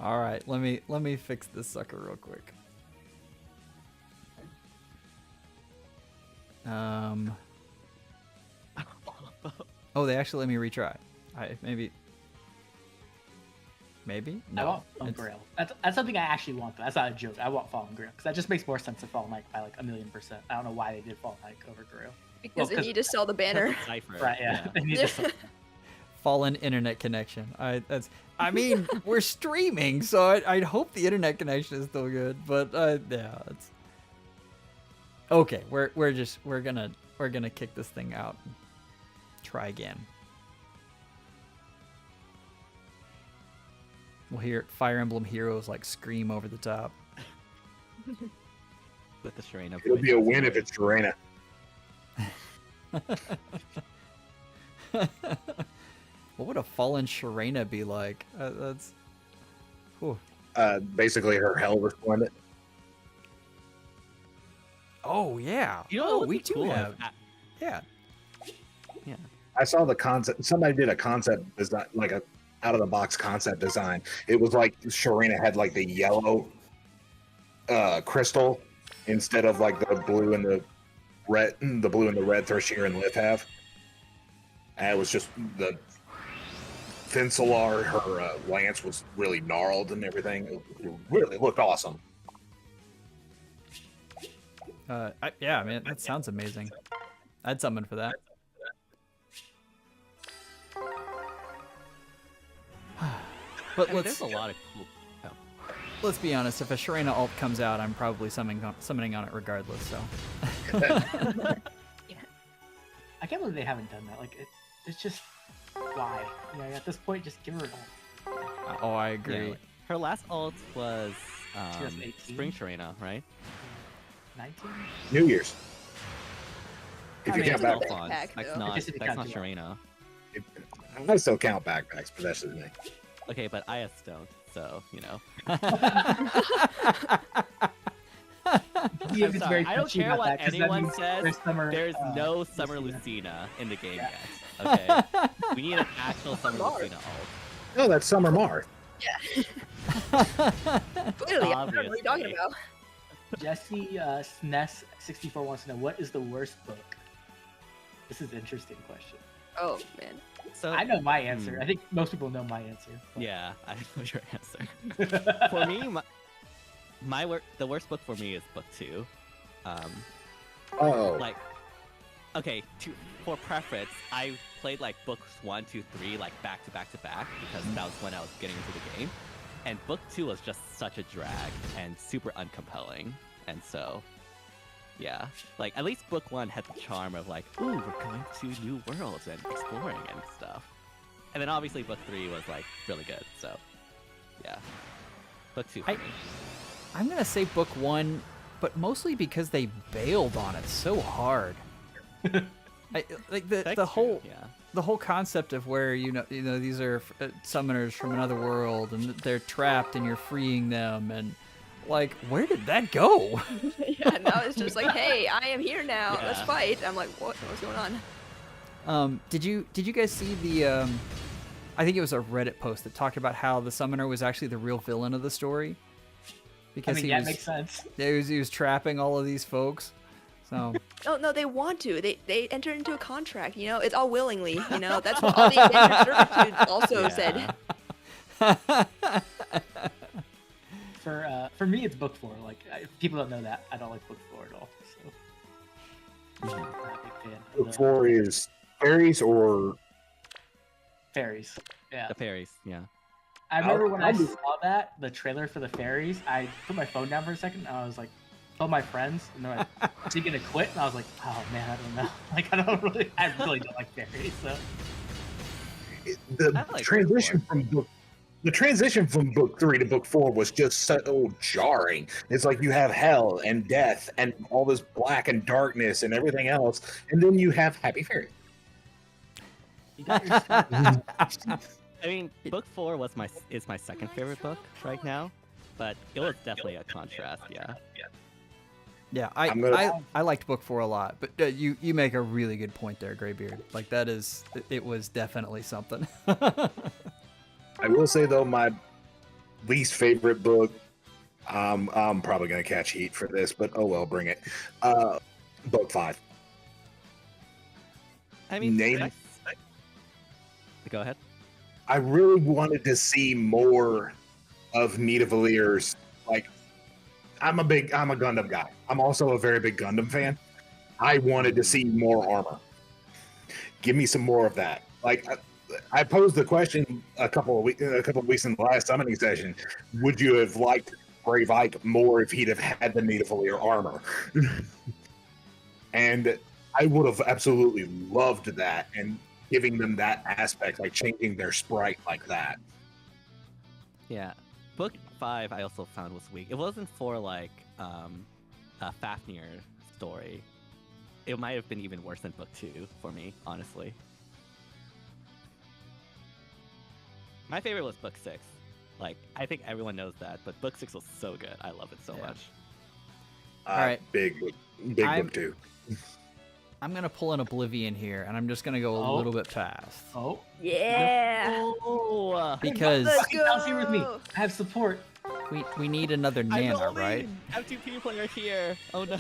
All right, let me fix this sucker real quick. Oh, they actually let me retry. Maybe? I want Fallen it's- Grail. That's something I actually want. Though. That's not a joke. I want Fallen Grail because that just makes more sense to Fallen Knight by like 1,000,000%. I don't know why they did Fallen Knight over Grail. Because they need to sell the banner. Cypher. Right? Yeah. They need to- Fallen internet connection. I mean, we're streaming, so I'd hope the internet connection is still good. But yeah, it's okay. We're gonna kick this thing out. And try again. We'll hear Fire Emblem Heroes like scream over the top. With the Serena It'll voice. be a win if it's Serena. What would a fallen Sharena be like? That's. Whew. Basically, her hell resplendent. Oh yeah. You know, oh, what we would be do cool if have. a- Yeah. Yeah. I saw the concept. Somebody did a concept design, like a out of the box concept design. It was like Sharena had like the yellow crystal instead of like the blue and the red. The blue and the red Thresher and Lith have. And it was just the Finsalar. Her lance was really gnarled and everything. It really looked awesome. Yeah, man, that sounds amazing. I'd summon for that. But I mean, there's a lot of cool. Oh. let's be honest. If a Sharena alt comes out, I'm probably summoning on it regardless. So. I can't believe they haven't done that. Like, it's just why? Yeah, at this point, just give her an ult. Oh, I agree. Yeah, her last ult was She was 18? Spring Sharena, right? 19? New Year's. If I you mean, count it's backpacks. all- That's though. not, I guess if you that's count not July. Sharena. I still count backpacks, but that's just me. Okay, but IS don't, so, you know. Yeah, I'm it's sorry, very I don't touchy care about what that, 'cause that anyone means says, there's summer, there's no Summer Lucina. Lucina in the game Yeah. yet, okay? We need an actual Summer Mars. Lucina ult. No, that's Summer Mar. Clearly, I don't know what you're talking Obviously. about. Jesse SNES64 wants to know, what is the worst book? This is an interesting question. Oh man. So, I know my answer. I think most people know my answer. but- yeah, I know your answer. For me, the worst book for me is book 2. Oh. Like, okay, for preference, I played like books 1, 2, 3 like back to back to back because that was when I was getting into the game, and book 2 was just such a drag and super uncompelling, and so yeah, like at least book 1 had the charm of like, ooh, we're going to new worlds and exploring and stuff, and then obviously book 3 was like really good, so yeah, book 2 for me. I'm gonna say book 1, but mostly because they bailed on it so hard. Like the That's whole true, yeah. the whole concept of where you know these are summoners from another world and they're trapped and you're freeing them, and like, where did that go? Yeah, now it's just like, hey, I am here now. Let's Yeah. fight. I'm like, what's going on? Did you guys see the I think it was a Reddit post that talked about how the summoner was actually the real villain of the story because I mean, he yeah, was it makes sense. he was trapping all of these folks. So No, they want to. They enter into a contract. You know, it's all willingly. You know, that's what all the indentured servitude also said. For me, it's book 4. Like, people don't know that. I don't like book 4 at all. So, I'm not a big fan of the 4 is fairies or fairies. Yeah. The fairies, yeah. I remember when I I'll be- saw that, the trailer for the fairies, I put my phone down for a second and I was like, told my friends, and they're like, is he gonna quit? And I was like, oh man, I don't know. Like, I really don't like fairies, so. the I like transition book from book 3 to book 4 was just so jarring. It's like you have hell and death and all this black and darkness and everything else, and then you have happy fairies. You got your stuff. I mean, book 4 is my second favorite book right now, but it was definitely a contrast, yeah. yeah, I'm gonna- I liked book 4 a lot, but you make a really good point there, Graybeard. Like it was definitely something. I will say though, my least favorite book. I'm probably gonna catch heat for this, but oh well, bring it. Book 5. I mean, Name- go ahead. I really wanted to see more of Nidavaliers. Like, I'm a Gundam guy. I'm also a very big Gundam fan. I wanted to see more armor. Give me some more of that. Like, I posed the question a couple of weeks in the last summoning session. Would you have liked Brave Ike more if he'd have had the Nidavalier armor? And I would have absolutely loved that, and giving them that aspect, like changing their sprite like that. Yeah. Book 5 I also found was weak. It wasn't for like a Fafnir story. It might have been even worse than book 2 for me, honestly. My favorite was book 6. Like, I think everyone knows that, but book 6 was so good. I love it so Yeah. much. All right. Big I'm- book 2. I'm gonna pull an Oblivion here, and I'm just gonna go a Oh. little bit past Oh, Yeah. Oh, because Let's fucking Kelsey with me. go. I have support. we need another Nana, right? MTP player here. Oh no.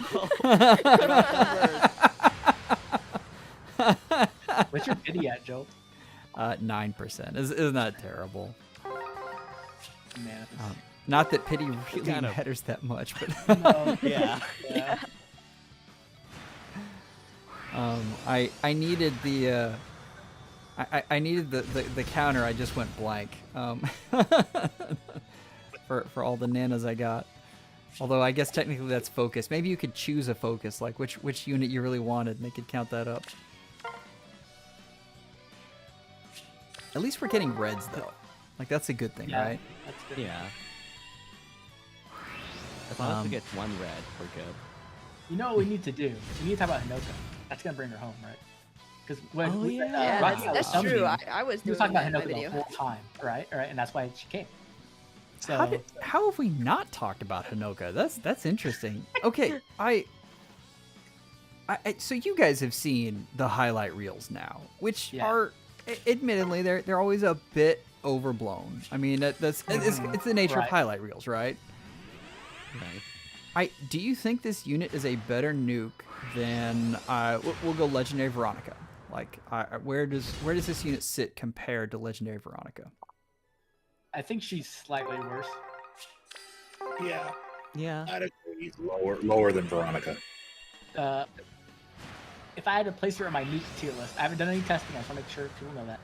What's your pity at, Joe? 9%. Isn't that terrible? Man. Not that pity really Kind of. matters that much, but No. Yeah. Yeah. I needed the I needed the counter. I just went blank. For all the nanas I got. Although I guess technically that's focus. Maybe you could choose a focus, like which unit you really wanted, and they could count that up. At least we're getting reds though. Like that's a good thing, Yeah, right? that's good. Yeah. As long as we get one red, we're good. You know what we need to do? We need to talk about Hinoka. That's gonna bring her home, right? Because when Oh, we yeah. Yeah, Rocky that's was true. summoning, I was he was doing talking that about in my Hinoka the video. whole time, right? Right, and that's why she came. So How have we not talked about Hinoka? That's interesting. Okay, so you guys have seen the highlight reels now, which Yeah. are admittedly they're always a bit overblown. I mean it's the nature of Right. highlight reels, right? Right. Do you think this unit is a better nuke than we'll go Legendary Veronica? Like where does this unit sit compared to Legendary Veronica? I think she's slightly worse. Yeah, Yeah. I'd agree. He's lower than Veronica. If I had to place her on my nuke tier list, I haven't done any testing. I just want to make sure people know that.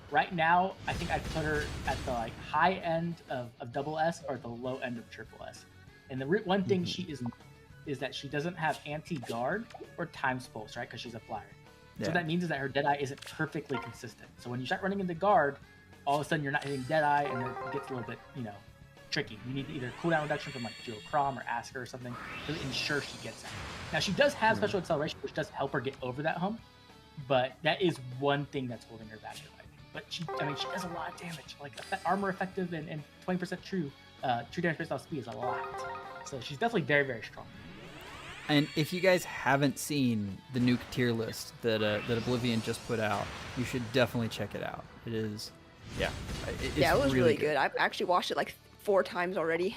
Right now, I think I'd put her at the high end of double S or at the low end of triple S. And the one thing she is that she doesn't have anti-guard or times pulse, right? Because she's a flyer. So Yeah. what that means is that her Deadeye isn't perfectly consistent. So when you start running into guard, all of a sudden you're not hitting Deadeye, and then it gets a little bit, tricky. You need either cooldown reduction from Duo Crom or Asker or something to ensure she gets that. Now she does have special acceleration, which does help her get over that hump, but that is one thing that's holding her back. But she does a lot of damage. Like armor effective and 20% true damage based off speed is a lot. So she's definitely very, very strong. And if you guys haven't seen the nuke tier list that Oblivion just put out, you should definitely check it out. It is, it's Yeah, it was really good. good. I've actually watched it like 4 times already.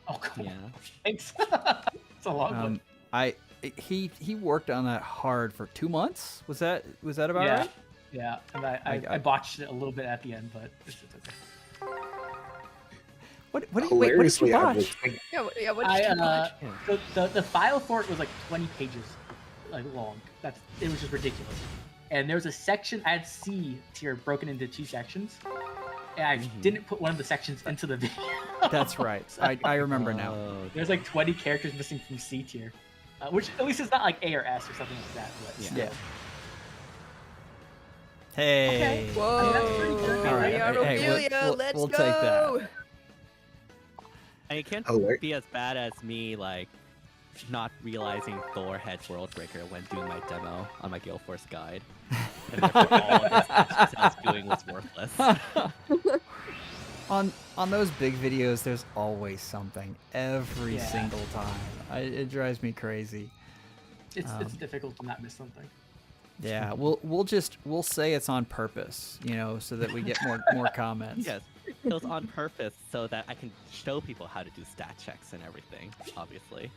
Oh, come Yeah. on. Thanks. It's a long one. He worked on that hard for 2 months. Was that about Yeah. right? Yeah, and I botched it a little bit at the end, but it's okay. What did you Hilariously, I was watch? thinking, Yeah, what did you watch? The file for it was like 20 pages long. It was just ridiculous. And there was a section I had C tier broken into 2 sections, and I didn't put one of the sections into the video. That's right. I remember now. Oh, There's like 20 characters missing from C tier, which at least it's not like A or S or something like that. But Yeah. still. Yeah. Hey. Okay. Whoa! that's pretty good. All right. We are Hey, Ophelia, let's we'll go! take that. And it can't Hilarious. be as bad as me, not realizing Thor had Worldbreaker when doing my demo on my Gale Force guide. And therefore all of this I was doing was worthless. On those big videos, there's always something every Yeah. single time. It drives me crazy. It's difficult to not miss something. Yeah, we'll say it's on purpose, so that we get more comments. Yes, it was on purpose so that I can show people how to do stat checks and everything, obviously.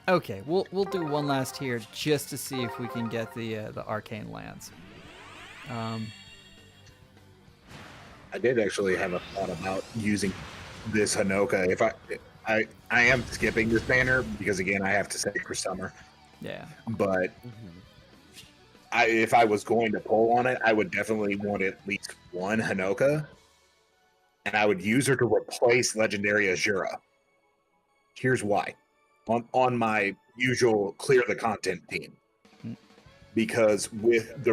Okay, we'll do one last here just to see if we can get the arcane lance. I did actually have a thought about using this Hinoka. If I am skipping this banner because again I have to save for summer. Yeah. But if I was going to pull on it, I would definitely want at least one Hinoka, and I would use her to replace Legendary Azura. Here's why: on my usual clear the content team, because with the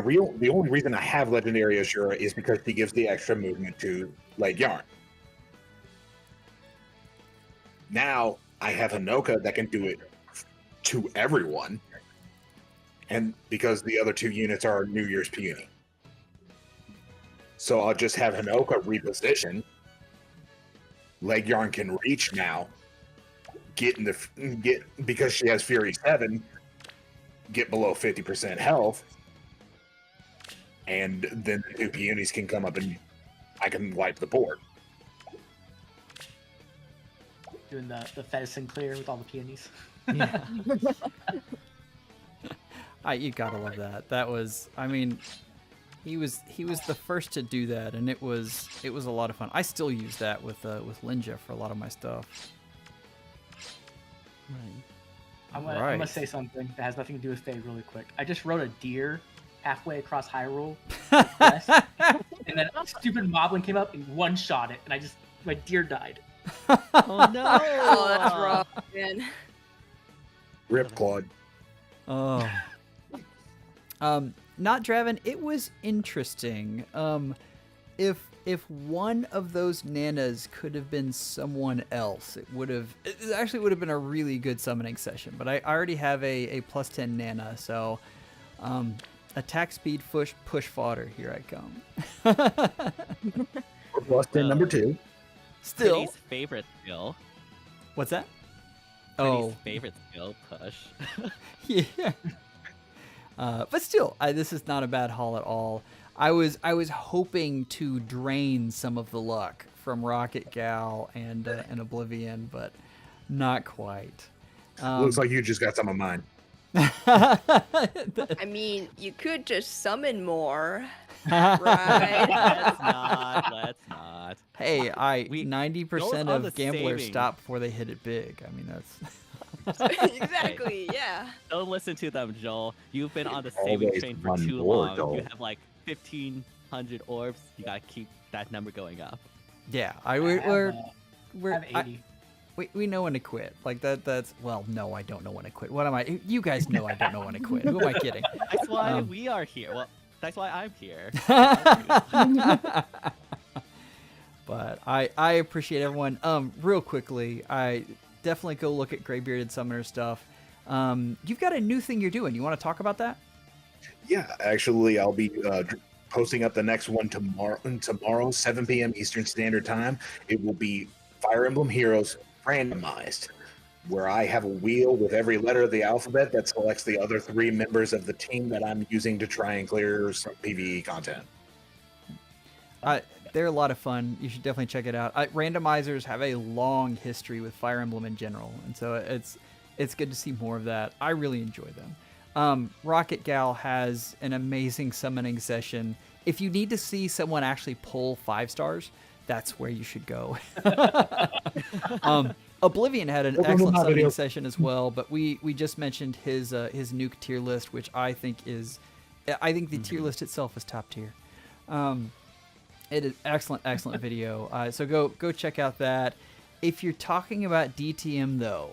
only reason I have Legendary Azura is because she gives the extra movement to Leg Yarn. Now I have Hinoka that can do it to everyone, and because the other 2 units are New Year's Peony. So I'll just have Hinoka reposition. Leg Yarn can reach now. Get because she has Fury 7, get below 50% health, and then the 2 peonies can come up and I can wipe the board. Doing the Fedison clear with all the peonies. Yeah. You gotta love that. That was, he was the first to do that, and it was a lot of fun. I still use that with Linja for a lot of my stuff. Right. I'm gonna say something that has nothing to do with Faye really quick. I just wrote a deer halfway across Hyrule, west, and then a stupid moblin came up and one-shot it, and my deer died. Oh no! Oh, that's rough, man. Rip Claude. Oh. Not Draven, it was interesting. If one of those nanas could have been someone else, it actually would have been a really good summoning session. But I already have a plus 10 nana, so attack speed push fodder. Here I come. Or plus 10 number 2. Still, Pretty's favorite skill. what's that? Pretty's favorite skill, push. Yeah. But still, this is not a bad haul at all. I was hoping to drain some of the luck from Rocket Gal and Oblivion, but not quite. Looks like you just got some of mine. I mean, you could just summon more, right? Let's not. Hey, 90% those are of the gamblers savings. stop before they hit it big. I mean, that's Exactly, yeah. Don't listen to them, Joel. You've been on the saving Always train for run too more, long. Joel. You have like 1,500 orbs. You gotta keep that number going up. yeah. I We're have 80. we know when to quit. Like that's well, no, I don't know when to quit. What am I? You guys know I don't know when to quit. Who am I kidding? That's why we are here. Well, that's why I'm here. But I appreciate everyone. Real quickly, I definitely go look at Graybearded Summoner stuff. You've got a new thing you're doing. You want to talk about that? Yeah, actually, I'll be posting up the next one tomorrow, 7 p.m. Eastern Standard Time. It will be Fire Emblem Heroes randomized, where I have a wheel with every letter of the alphabet that selects the other 3 members of the team that I'm using to try and clear some PvE content. They're a lot of fun. You should definitely check it out. Randomizers have a long history with Fire Emblem in general, and so it's good to see more of that. I really enjoy them. Rocket Gal has an amazing summoning session. If you need to see someone actually pull 5 stars, that's where you should go. Oblivion had an excellent summoning session as well, but we just mentioned his nuke tier list, which I think the tier list itself is top tier. It is excellent video. So go check out that. If you're talking about DTM though,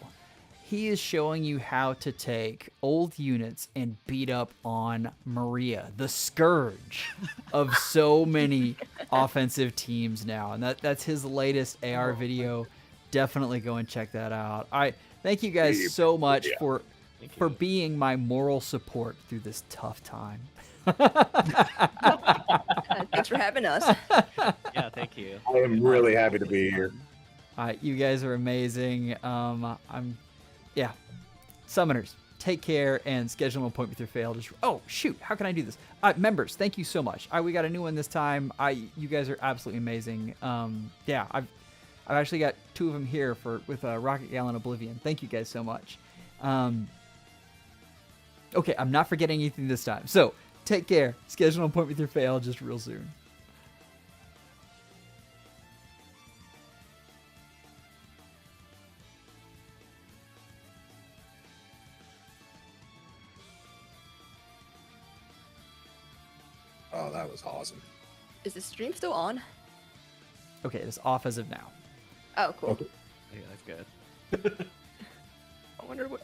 he is showing you how to take old units and beat up on Maria, the scourge of so many offensive teams now. And that's his latest AR video. Definitely go and check that out. I thank you guys so much for being my moral support through this tough time. Thanks for having us. Yeah, thank you. I am really happy to be here. You guys are amazing. Summoners, take care and schedule an appointment with your FEHology. Oh shoot, how can I do this? Members, thank you so much. We got a new one this time. You guys are absolutely amazing. I've actually got 2 of them here with Rocket Gal and Oblivion. Thank you guys so much. Okay, I'm not forgetting anything this time. So take care. Schedule an appointment with your FEHologist real soon. Oh, that was awesome. Is the stream still on? Okay, it is off as of now. Oh, cool. Okay. Yeah, that's good. I wonder what.